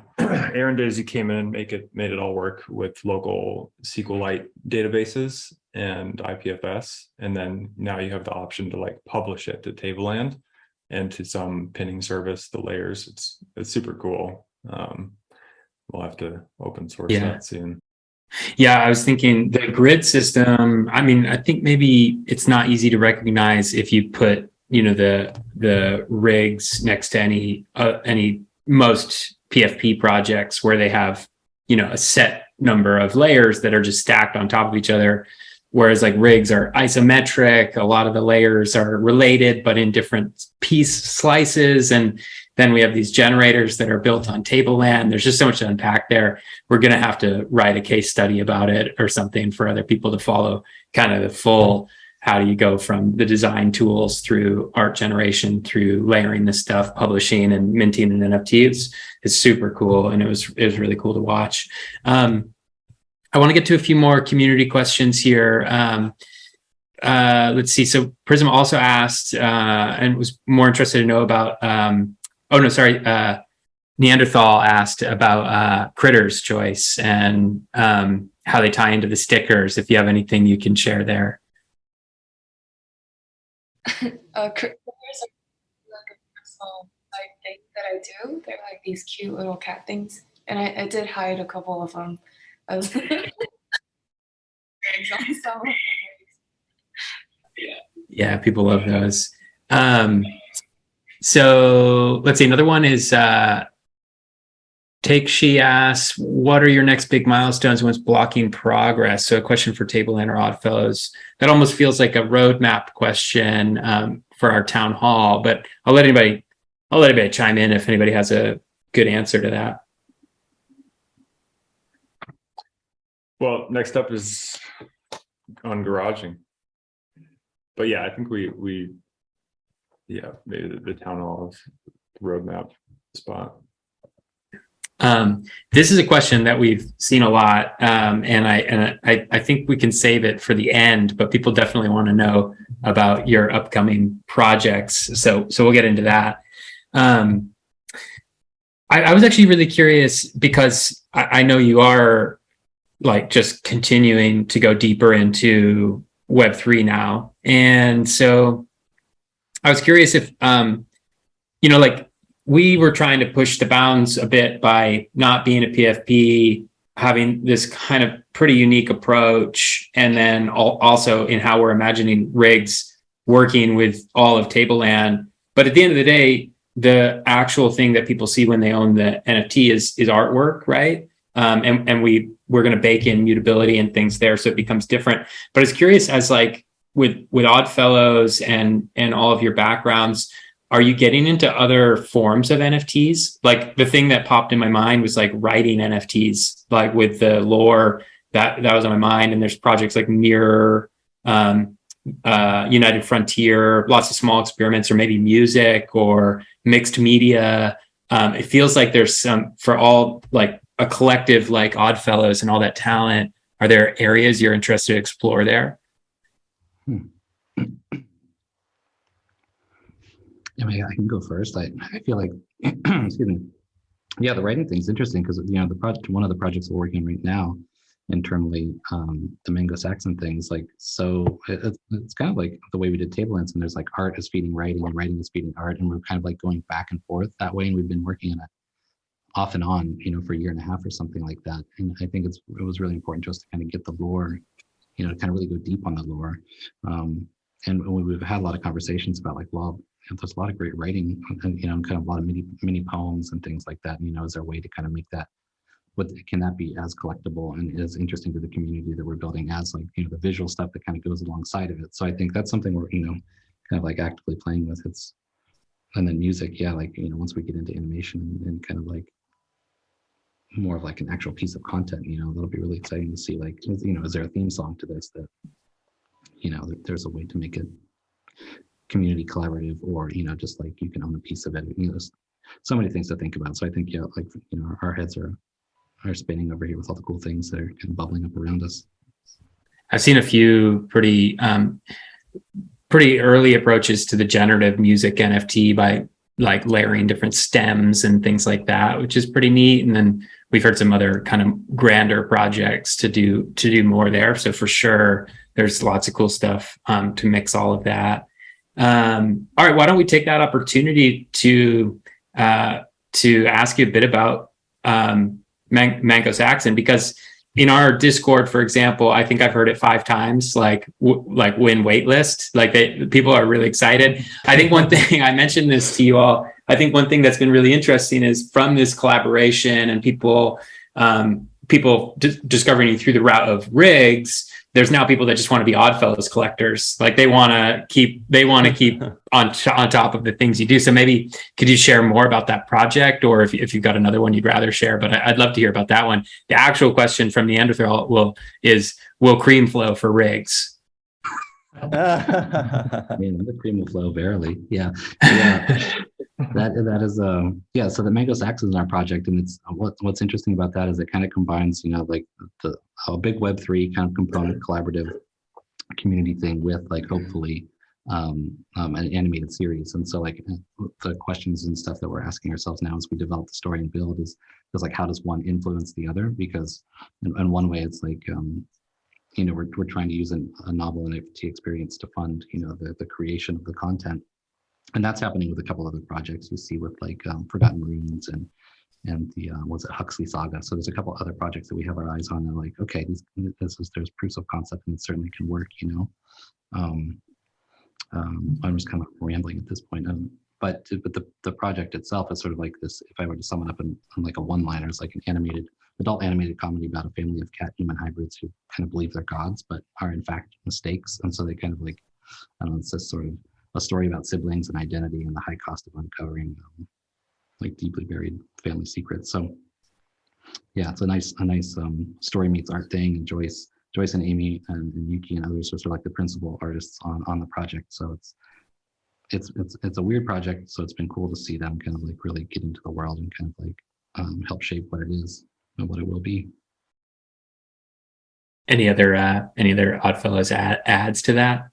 Aaron did is he came in and made it all work with local SQLite databases and IPFS. And then now you have the option to like publish it to Tableland and to some pinning service, the layers. It's super cool. We'll have to open source that soon. Yeah, I was thinking the grid system, I mean, I think maybe it's not easy to recognize if you put, you know, the rigs next to any most PFP projects where they have, you know, a set number of layers that are just stacked on top of each other. Whereas like rigs are isometric, a lot of the layers are related, but in different piece slices. And then we have these generators that are built on Tableland. There's just so much to unpack there. We're going to have to write a case study about it or something for other people to follow kind of the full, how do you go from the design tools through art generation, through layering this stuff, publishing and minting an NFT. It's super cool. And it was really cool to watch. I want to get to a few more community questions here. Let's see. So Prism also asked and was more interested to know about, Neanderthal asked about critters, Joyce, and how they tie into the stickers, if you have anything you can share there. Critters are like a personal like thing that I do. They're like these cute little cat things. And I did hide a couple of them. Yeah, people love those. So let's see. Another one is She asks, what are your next big milestones once blocking progress? So a question for Tableland or Oddfellows. That almost feels like a roadmap question for our town hall, but I'll let anybody chime in if anybody has a good answer to that. Well, next up is on garaging. But yeah, I think maybe the town hall is the roadmap spot. This is a question that we've seen a lot, and I think we can save it for the end, but people definitely want to know about your upcoming projects. So we'll get into that. I was actually really curious because I know you are like just continuing to go deeper into Web3 now. And so I was curious if, like we were trying to push the bounds a bit by not being a PFP, having this kind of pretty unique approach. And then also in how we're imagining rigs working with all of Tableland. But at the end of the day, the actual thing that people see when they own the NFT is artwork, right? And we're going to bake in mutability and things there, so it becomes different. But I was curious, as like with Oddfellows and all of your backgrounds, are you getting into other forms of NFTs? Like the thing that popped in my mind was like writing NFTs, like with the lore that was on my mind. And there's projects like Mirror, United Frontier, lots of small experiments, or maybe music or mixed media. It feels like there's some for all like a collective like Oddfellows and all that talent. Are there areas you're interested to explore there? I can go first. I feel like, excuse me. Yeah, the writing thing's interesting because the project, one of the projects we're working on right now, internally, the Mango Saxon things, like it's kind of like the way we did Tablelands, and there's like art is feeding writing, and writing is feeding art, and we're kind of like going back and forth that way, and we've been working on it off and on, for a year and a half or something like that. And I think it was really important to us to kind of get the lore, to kind of really go deep on the lore. And we've had a lot of conversations about like, well, there's a lot of great writing, and kind of a lot of mini poems and things like that. Is there a way to kind of make that, can that be as collectible and as interesting to the community that we're building as like the visual stuff that kind of goes alongside of it. So I think that's something we're kind of like actively playing with. And then music, yeah, like once we get into animation and kind of like more of like an actual piece of content, that'll be really exciting to see, like, is there a theme song to this that there's a way to make it community collaborative, or just like you can own a piece of it. There's so many things to think about. So I think, yeah, like our heads are spinning over here with all the cool things that are kind of bubbling up around us. I've seen a few pretty early approaches to the generative music NFT by like layering different stems and things like that, which is pretty neat. And then we've heard some other kind of grander projects to do more there. So for sure, there's lots of cool stuff to mix all of that. All right, why don't we take that opportunity to ask you a bit about Mango Saxon, because in our Discord, for example, I think I've heard it 5 times, like win waitlist. Like people are really excited. I think one thing, I mentioned this to you all, I think one thing that's been really interesting is from this collaboration and people discovering you through the route of Rigs, there's now people that just want to be Oddfellows collectors. Like they want to keep on top of the things you do. So maybe could you share more about that project, or if you've got another one you'd rather share? But I'd love to hear about that one. The actual question from Neanderthal will cream flow for Rigs? The cream will flow barely. Yeah. That is yeah. So the Mango Saxon is our project, and it's what's interesting about that is it kind of combines like a big Web3 kind of component collaborative community thing with like hopefully an animated series. And so like the questions and stuff that we're asking ourselves now as we develop the story and build is like, how does one influence the other? Because in one way it's like we're trying to use a novel NFT experience to fund the creation of the content. And that's happening with a couple other projects you see with like Forgotten Runes and the was it Huxley Saga. So there's a couple other projects that we have our eyes on, and like, okay, there's proofs of concept and it certainly can work. I'm just kind of rambling at this point. But the project itself is sort of like this. If I were to sum it up in like a one-liner, it's like an adult animated comedy about a family of cat-human hybrids who kind of believe they're gods, but are in fact mistakes. And so they kind of like, I don't know, it's this sort of a story about siblings and identity and the high cost of uncovering like deeply buried family secrets. So yeah, it's a nice story meets art thing. And Joyce and Amy and Yuki and others are sort of like the principal artists on the project. So it's a weird project. So it's been cool to see them kind of like really get into the world and kind of like help shape what it is and what it will be. Any other Oddfellows adds to that?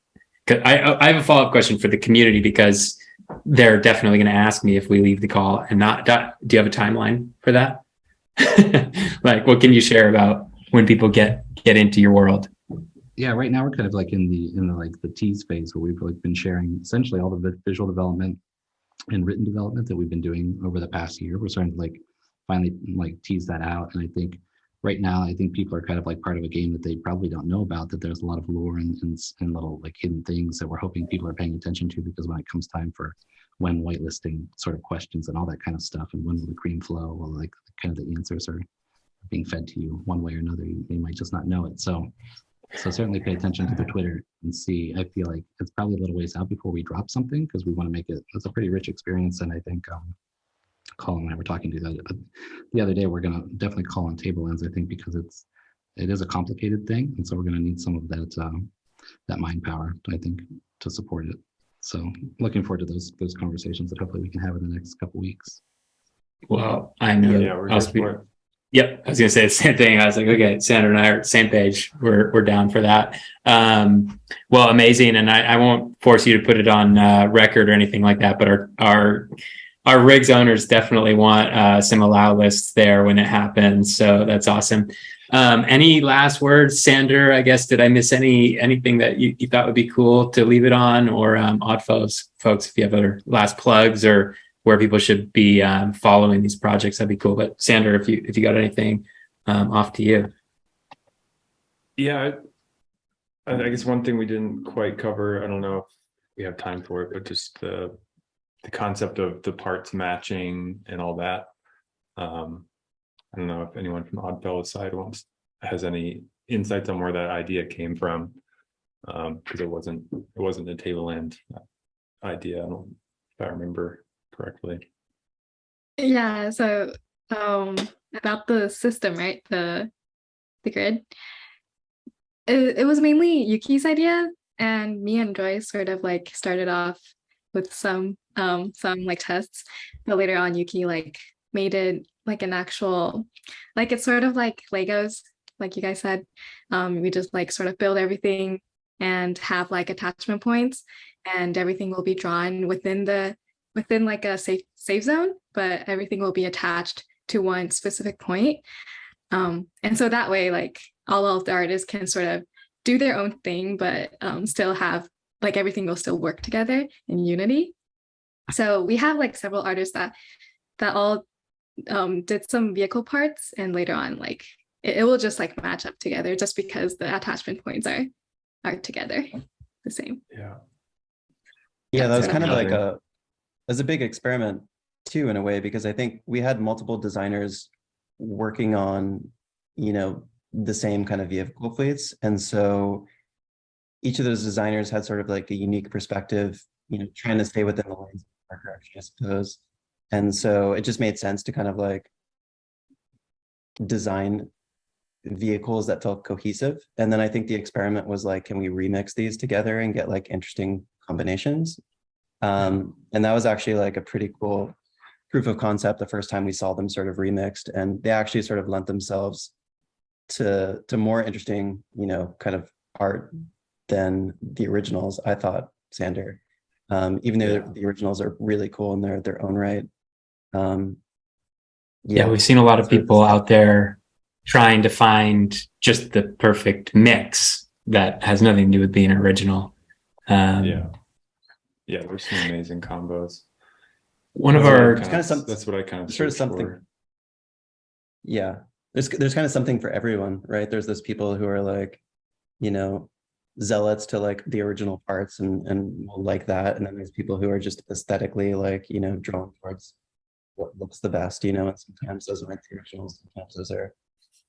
I have a follow-up question for the community, because they're definitely going to ask me if we leave the call and not. Do you have a timeline for that? Like, what can you share about when people get into your world? Yeah, right now we're kind of like in the tease phase, where we've like been sharing essentially all the visual development and written development that we've been doing over the past year. We're starting to like finally like tease that out, and I think right now, I think people are kind of like part of a game that they probably don't know about, that there's a lot of lore and little like hidden things that we're hoping people are paying attention to, because when it comes time for when whitelisting sort of questions and all that kind of stuff, and when will the cream flow, well, like kind of the answers are being fed to you one way or another, you might just not know it. So certainly pay attention to the Twitter and see. I feel like it's probably a little ways out before we drop something, because we want to make it's a pretty rich experience. And I think Colin and I were talking to that the other day. We're going to definitely call on Tablelands, I think, because it is a complicated thing, and so we're going to need some of that mind power, I think, to support it. So looking forward to those conversations that hopefully we can have in the next couple weeks. Well, I know. Yeah, we're I'll here speak. for it. Yep, I was gonna say the same thing. I was like, okay, Sandra and I are at the same page. We're down for that. Well, amazing, and I won't force you to put it on record or anything like that. But our rigs owners definitely want some allow lists there when it happens. So that's awesome. Any last words, Sandra? I guess did I miss anything that you thought would be cool to leave it on, or Oddfellows folks, if you have other last plugs or where people should be following these projects, that'd be cool. But Sandra, if you got anything, off to you. Yeah, I guess one thing we didn't quite cover, I don't know if we have time for it, but just the concept of the parts matching and all that. I don't know if anyone from Oddfellows side has any insights on where that idea came from, because it wasn't a Tableland idea. If I remember correctly. Yeah, so about the system, right? The grid. It was mainly Yuki's idea, and me and Joyce sort of like started off with some like tests, but later on Yuki like made it like an actual, like it's sort of like Legos, like you guys said. We just like sort of build everything and have like attachment points, and everything will be drawn within like a safe zone, but everything will be attached to one specific point. And so that way, like all of the artists can sort of do their own thing, but still have like everything will still work together in unity. So we have like several artists that all did some vehicle parts, and later on like it will just like match up together just because the attachment points are together the same. Yeah, that was So- kind of like a big experiment too, in a way, because I think we had multiple designers working on, the same kind of vehicle fleets. And so each of those designers had sort of like a unique perspective, trying to stay within the lanes of art direction, I suppose. And so it just made sense to kind of like design vehicles that felt cohesive. And then I think the experiment was like, can we remix these together and get like interesting combinations? And that was actually like a pretty cool proof of concept the first time we saw them sort of remixed, and they actually sort of lent themselves to more interesting, kind of art than the originals, I thought, Sander. Even though the originals are really cool in their own right. Yeah, we've seen a lot of people out there trying to find just the perfect mix that has nothing to do with being original. Yeah, there's some amazing combos. One of our that's what I kind of sort of something. for. Yeah, there's kind of something for everyone, right? There's those people who are like, zealots to like the original parts and will like that, and then there's people who are just aesthetically like, drawn towards what looks the best, and sometimes those aren't the originals. Sometimes those are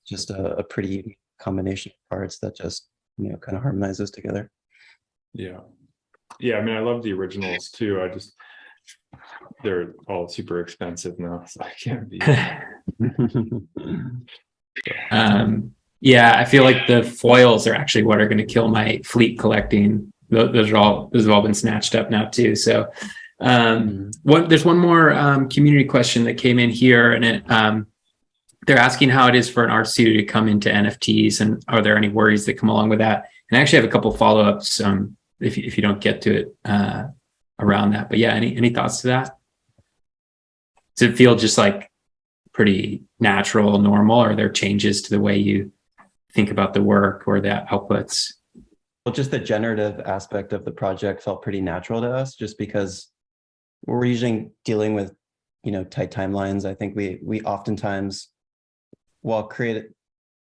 just a pretty combination of parts that just kind of harmonizes together. Yeah, I mean, I love the originals too. They're all super expensive now, so I can't be. Yeah, I feel like the foils are actually what are going to kill my fleet collecting. Those have all been snatched up now too. So there's one more community question that came in here, and they're asking how it is for an art studio to come into NFTs, and are there any worries that come along with that? And I actually have a couple follow-ups if you don't get to it around that. But yeah, any thoughts to that? Does it feel just like pretty natural, normal, or are there changes to the way you think about the work or the outputs? Well, just the generative aspect of the project felt pretty natural to us, just because we're usually dealing with, tight timelines. I think we oftentimes, while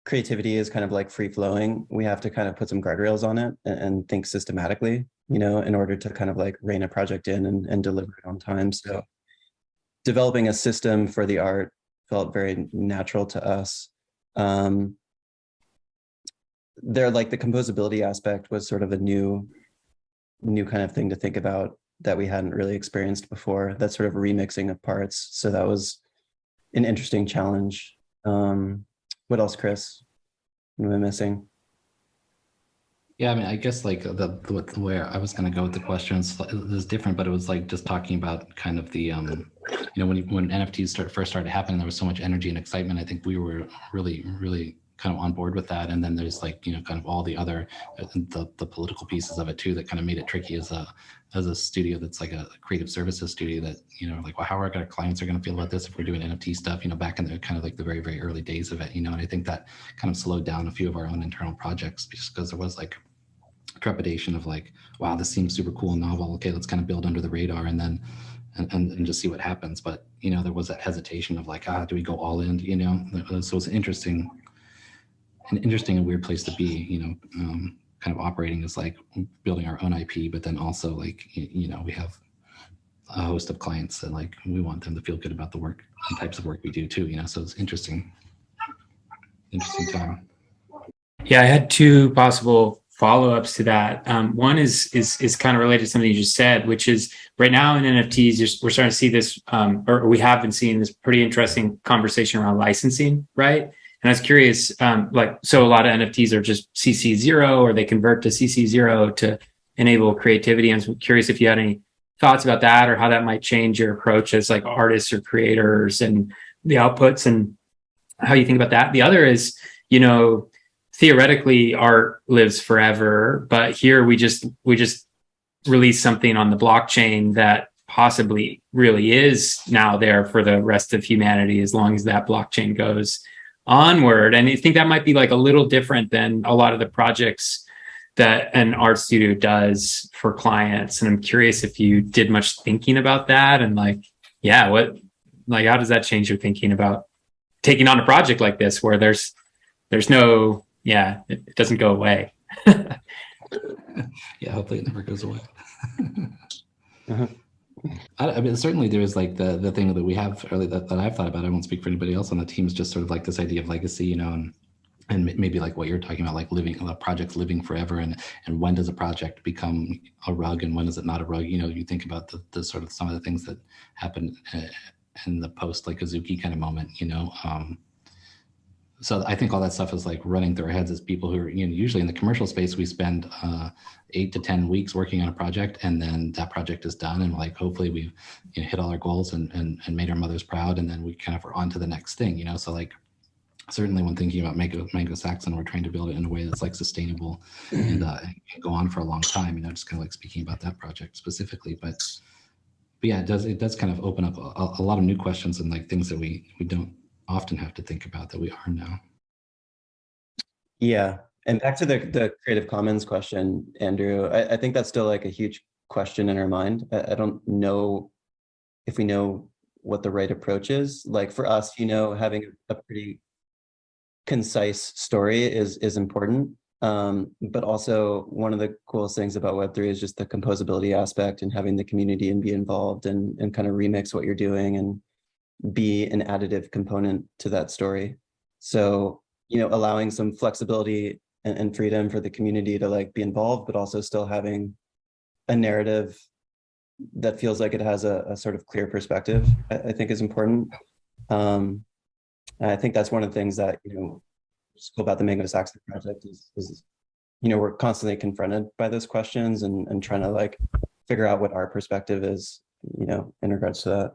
creativity is kind of like free flowing, we have to kind of put some guardrails on it and think systematically, in order to kind of like rein a project in and deliver it on time. So developing a system for the art felt very natural to us. There, like the composability aspect was sort of a new kind of thing to think about that we hadn't really experienced before. That sort of remixing of parts. So that was an interesting challenge. What else, Chris? What am I missing? Yeah, I mean, I guess like where I was going to go with the questions is different, but it was like just talking about kind of the, when NFTs first started happening, there was so much energy and excitement. I think we were really kind of on board with that. And then there's like, kind of all the other, the political pieces of it too, that kind of made it tricky as a studio that's like a creative services studio that, like, well, how are our clients are going to feel about this if we're doing NFT stuff, back in the kind of like the very, very early days of it, and I think that kind of slowed down a few of our own internal projects just because there was like trepidation of like, wow, this seems super cool and novel. Okay, let's kind of build under the radar and then and just see what happens. But there was that hesitation of like, do we go all in? So it's interesting and weird place to be. Kind of operating as like building our own IP, but then also like we have a host of clients that like we want them to feel good about the work and types of work we do too. So it's interesting time. Yeah, I had two possible follow-ups to that. One is kind of related to something you just said, which is right now in NFTs, we're starting to see this, or we have been seeing this pretty interesting conversation around licensing, right? And I was curious, so a lot of NFTs are just CC0 or they convert to CC0 to enable creativity. And I'm curious if you had any thoughts about that or how that might change your approach as like artists or creators and the outputs and how you think about that. The other is, theoretically art lives forever, but here we just release something on the blockchain that possibly really is now there for the rest of humanity as long as that blockchain goes onward. And I think that might be like a little different than a lot of the projects that an art studio does for clients. And I'm curious if you did much thinking about that and like, yeah, how does that change your thinking about taking on a project like this where there's no, it doesn't go away. Yeah, hopefully it never goes away. I mean, certainly there is like the thing that we have early that I've thought about. I won't speak for anybody else on the team. Is just sort of like this idea of legacy, and maybe like what you're talking about, like projects living forever, and when does a project become a rug and when is it not a rug? You think about the sort of some of the things that happen in the post like Azuki kind of moment, So I think all that stuff is like running through our heads as people who are, usually in the commercial space, we spend 8 to 10 weeks working on a project, and then that project is done, and like hopefully we've hit all our goals and made our mothers proud, and then we kind of are on to the next thing, So like certainly when thinking about Mango Saxon, we're trying to build it in a way that's like sustainable and go on for a long time. Just kind of like speaking about that project specifically, but yeah, it does kind of open up a lot of new questions and like things that we don't often have to think about that we are now. Yeah. And back to the Creative Commons question, Andrew, I think that's still like a huge question in our mind. I don't know if we know what the right approach is. Like for us, having a pretty concise story is important. But also one of the coolest things about Web3 is just the composability aspect and having the community and be involved and kind of remix what you're doing and be an additive component to that story. So, allowing some flexibility and freedom for the community to like be involved, but also still having a narrative that feels like it has a sort of clear perspective, I think is important. I think that's one of the things that, what's cool about the Mango Saxon project is we're constantly confronted by those questions and trying to like figure out what our perspective is, in regards to that.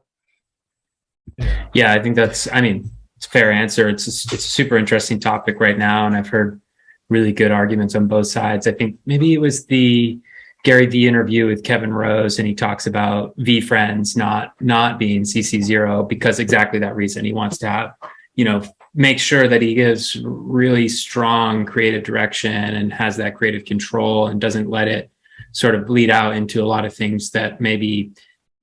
Yeah, I think it's a fair answer. It's a super interesting topic right now, and I've heard really good arguments on both sides. I think maybe it was the Gary Vee interview with Kevin Rose, and he talks about VFriends not being CC0 because exactly that reason. He wants to have, make sure that he gives really strong creative direction and has that creative control and doesn't let it sort of bleed out into a lot of things that maybe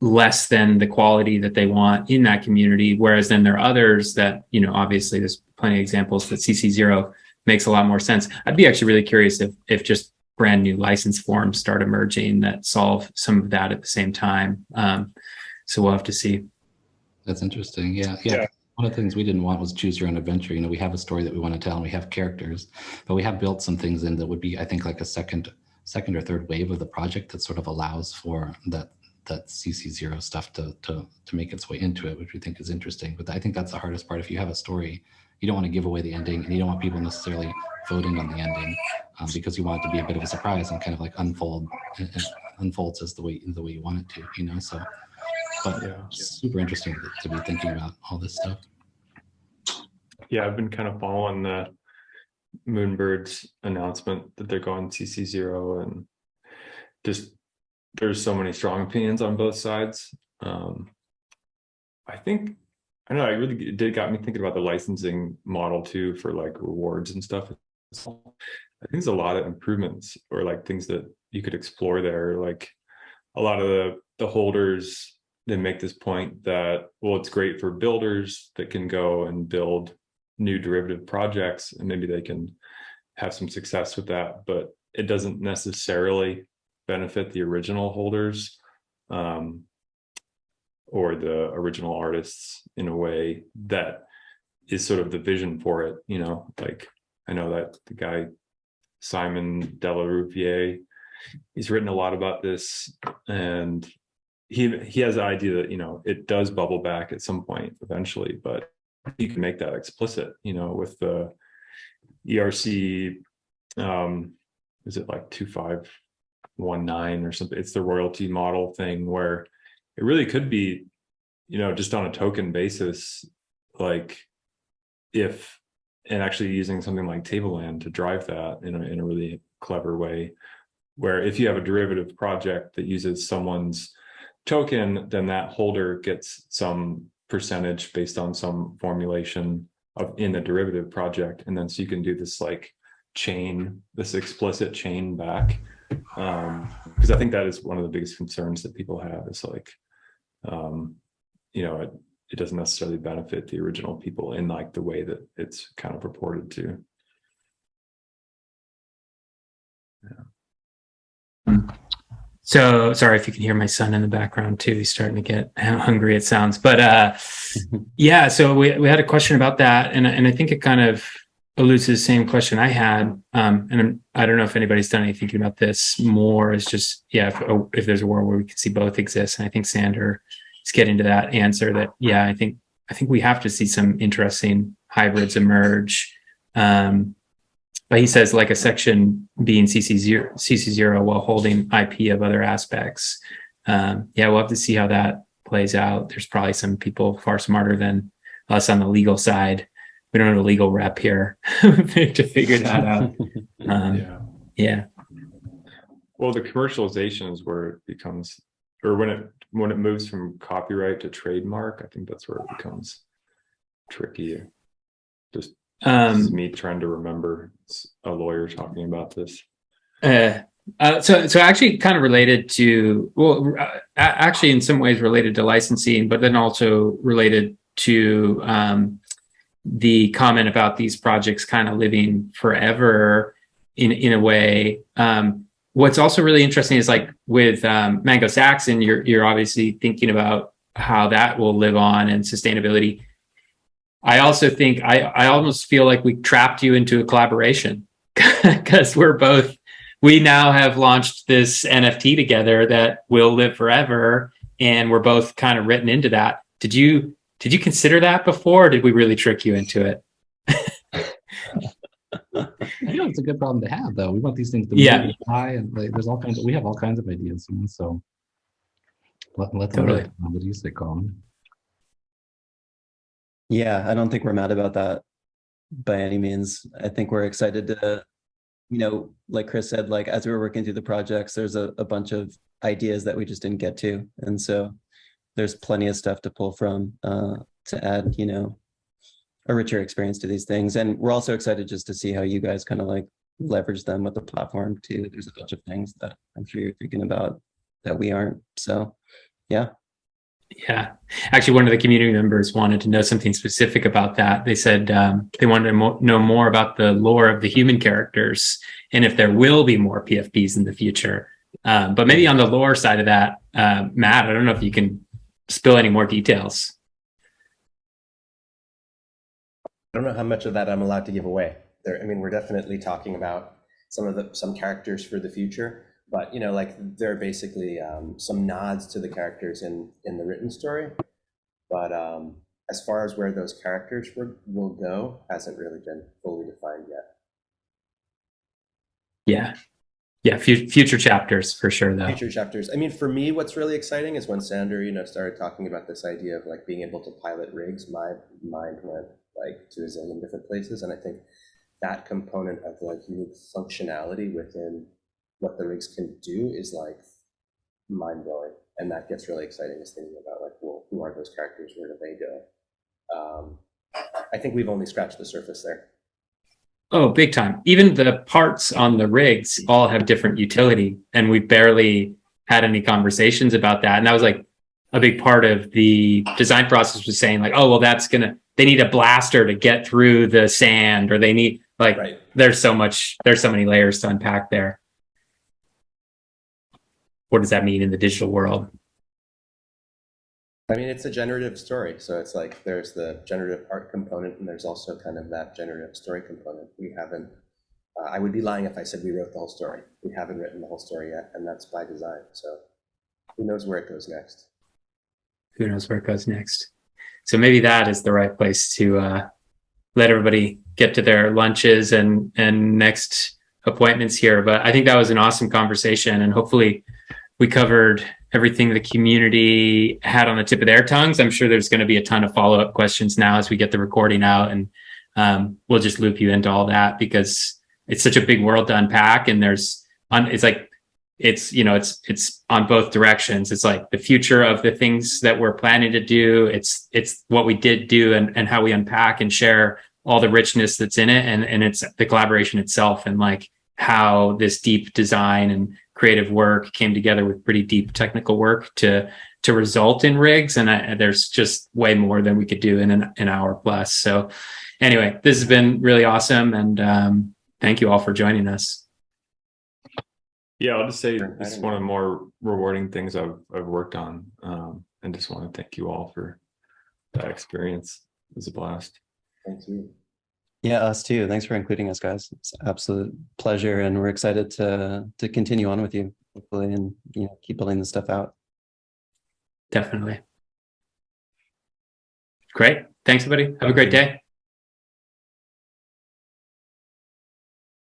less than the quality that they want in that community. Whereas then there are others that, obviously there's plenty of examples that CC0 makes a lot more sense. I'd be actually really curious if just brand new license forms start emerging that solve some of that at the same time. So we'll have to see. That's interesting. Yeah. One of the things we didn't want was choose your own adventure. We have a story that we want to tell and we have characters, but we have built some things in that would be, I think, like a second or third wave of the project that sort of allows for that that CC0 stuff to make its way into it, which we think is interesting. But I think that's the hardest part. If you have a story, you don't want to give away the ending, and you don't want people necessarily voting on the ending, because you want it to be a bit of a surprise and kind of like unfolds as the way you want it to, you know. So, but Yeah. super interesting to be thinking about all this stuff. Yeah, I've been kind of following the Moonbird's announcement that they're going CC0, and just there's so many strong opinions on both sides. I think, I don't know, it did got me thinking about the licensing model too, for like rewards and stuff. I think there's a lot of improvements, or like things that you could explore there. Like a lot of the holders, they make this point that, well, it's great for builders that can go and build new derivative projects, and maybe they can have some success with that, but it doesn't necessarily benefit the original holders, or the original artists in a way that is sort of the vision for it, you know. Like I know that the guy Simon Delarouvier, he's written a lot about this, and he has the idea that, you know, it does bubble back at some point eventually, but you can make that explicit, you know, with the ERC, is it like 2519 or something? It's the royalty model thing where it really could be, you know, just on a token basis, like if, and actually using something like Tableland to drive that in a really clever way, where if you have a derivative project that uses someone's token, then that holder gets some percentage based on some formulation of in the derivative project, and then so you can do this like chain, this explicit chain back, because I think that is one of the biggest concerns that people have, is like, you know, it doesn't necessarily benefit the original people in like the way that it's kind of purported to. Yeah. So sorry if you can hear my son in the background too. He's starting to get hungry, it sounds. But yeah, so we had a question about that, and I think it kind of alludes to the same question I had. And I don't know if anybody's done any thinking about this more. It's just, yeah, if there's a world where we can see both exist, and I think Sander is getting to that answer that, yeah, I think we have to see some interesting hybrids emerge. But he says like a section being CC0 while holding IP of other aspects. Yeah, we'll have to see how that plays out. There's probably some people far smarter than us on the legal side. We don't have a legal rep here to figure that out. Yeah. Well, the commercialization is where it becomes, or when it moves from copyright to trademark, I think that's where it becomes tricky. Just this is me trying to remember a lawyer talking about this. So actually kind of related to, well, actually in some ways related to licensing, but then also related to the comment about these projects kind of living forever in a way. What's also really interesting is like with Mango Saxon, you're obviously thinking about how that will live on and sustainability. I also think I almost feel like we trapped you into a collaboration because we now have launched this NFT together that will live forever, and we're both kind of written into that. Did you consider that before, or did we really trick you into it? I know it's a good problem to have, though. We want these things to move high, and like, we have all kinds of ideas, so let them totally. What do you say, Colin? Yeah, I don't think we're mad about that by any means. I think we're excited to, you know, like Chris said, like as we were working through the projects, there's a bunch of ideas that we just didn't get to. And so there's plenty of stuff to pull from to add, you know, a richer experience to these things. And we're also excited just to see how you guys kind of like leverage them with the platform too. There's a bunch of things that I'm sure you're thinking about that we aren't. So yeah. Yeah, actually, one of the community members wanted to know something specific about that. They said they wanted to know more about the lore of the human characters and if there will be more PFPs in the future. But maybe on the lore side of that, Matt, I don't know if you can spill any more details. I don't know how much of that I'm allowed to give away. I mean, we're definitely talking about some characters for the future, but you know, like there are basically some nods to the characters in the written story, but as far as where those characters will go hasn't really been fully defined yet. Yeah, future chapters for sure, though. Future chapters. I mean, for me, what's really exciting is when Sander, you know, started talking about this idea of like being able to pilot rigs, my mind went like to a zillion different places. And I think that component of like unique functionality within what the rigs can do is like mind blowing. And that gets really exciting, is thinking about like, well, who are those characters? Where do they go? I think we've only scratched the surface there. Oh, big time. Even the parts on the rigs all have different utility, and we barely had any conversations about that. And that was like a big part of the design process, was saying like, oh, well, they need a blaster to get through the sand, or they need like, Right. there's so many layers to unpack there. What does that mean in the digital world? I mean, it's a generative story. So it's like there's the generative art component, and there's also kind of that generative story component. We haven't, I would be lying if I said we wrote the whole story. We haven't written the whole story yet, and that's by design. So who knows where it goes next? Who knows where it goes next? So maybe that is the right place to let everybody get to their lunches and next appointments here. But I think that was an awesome conversation, and hopefully we covered everything the community had on the tip of their tongues. I'm sure there's going to be a ton of follow-up questions now as we get the recording out, and we'll just loop you into all that, because it's such a big world to unpack, and it's on both directions. It's like the future of the things that we're planning to do. It's what we did do, and how we unpack and share all the richness that's in it. And it's the collaboration itself, and like how this deep design and creative work came together with pretty deep technical work to result in rigs. And there's just way more than we could do in an hour plus. So anyway, this has been really awesome. And thank you all for joining us. Yeah, I'll just say it's one of the more rewarding things I've worked on. And just want to thank you all for that experience. It was a blast. Thank you. Yeah, us too. Thanks for including us, guys. It's an absolute pleasure, and we're excited to continue on with you, hopefully, and keep building this stuff out. Definitely. Great. Thanks, everybody. Have a great day.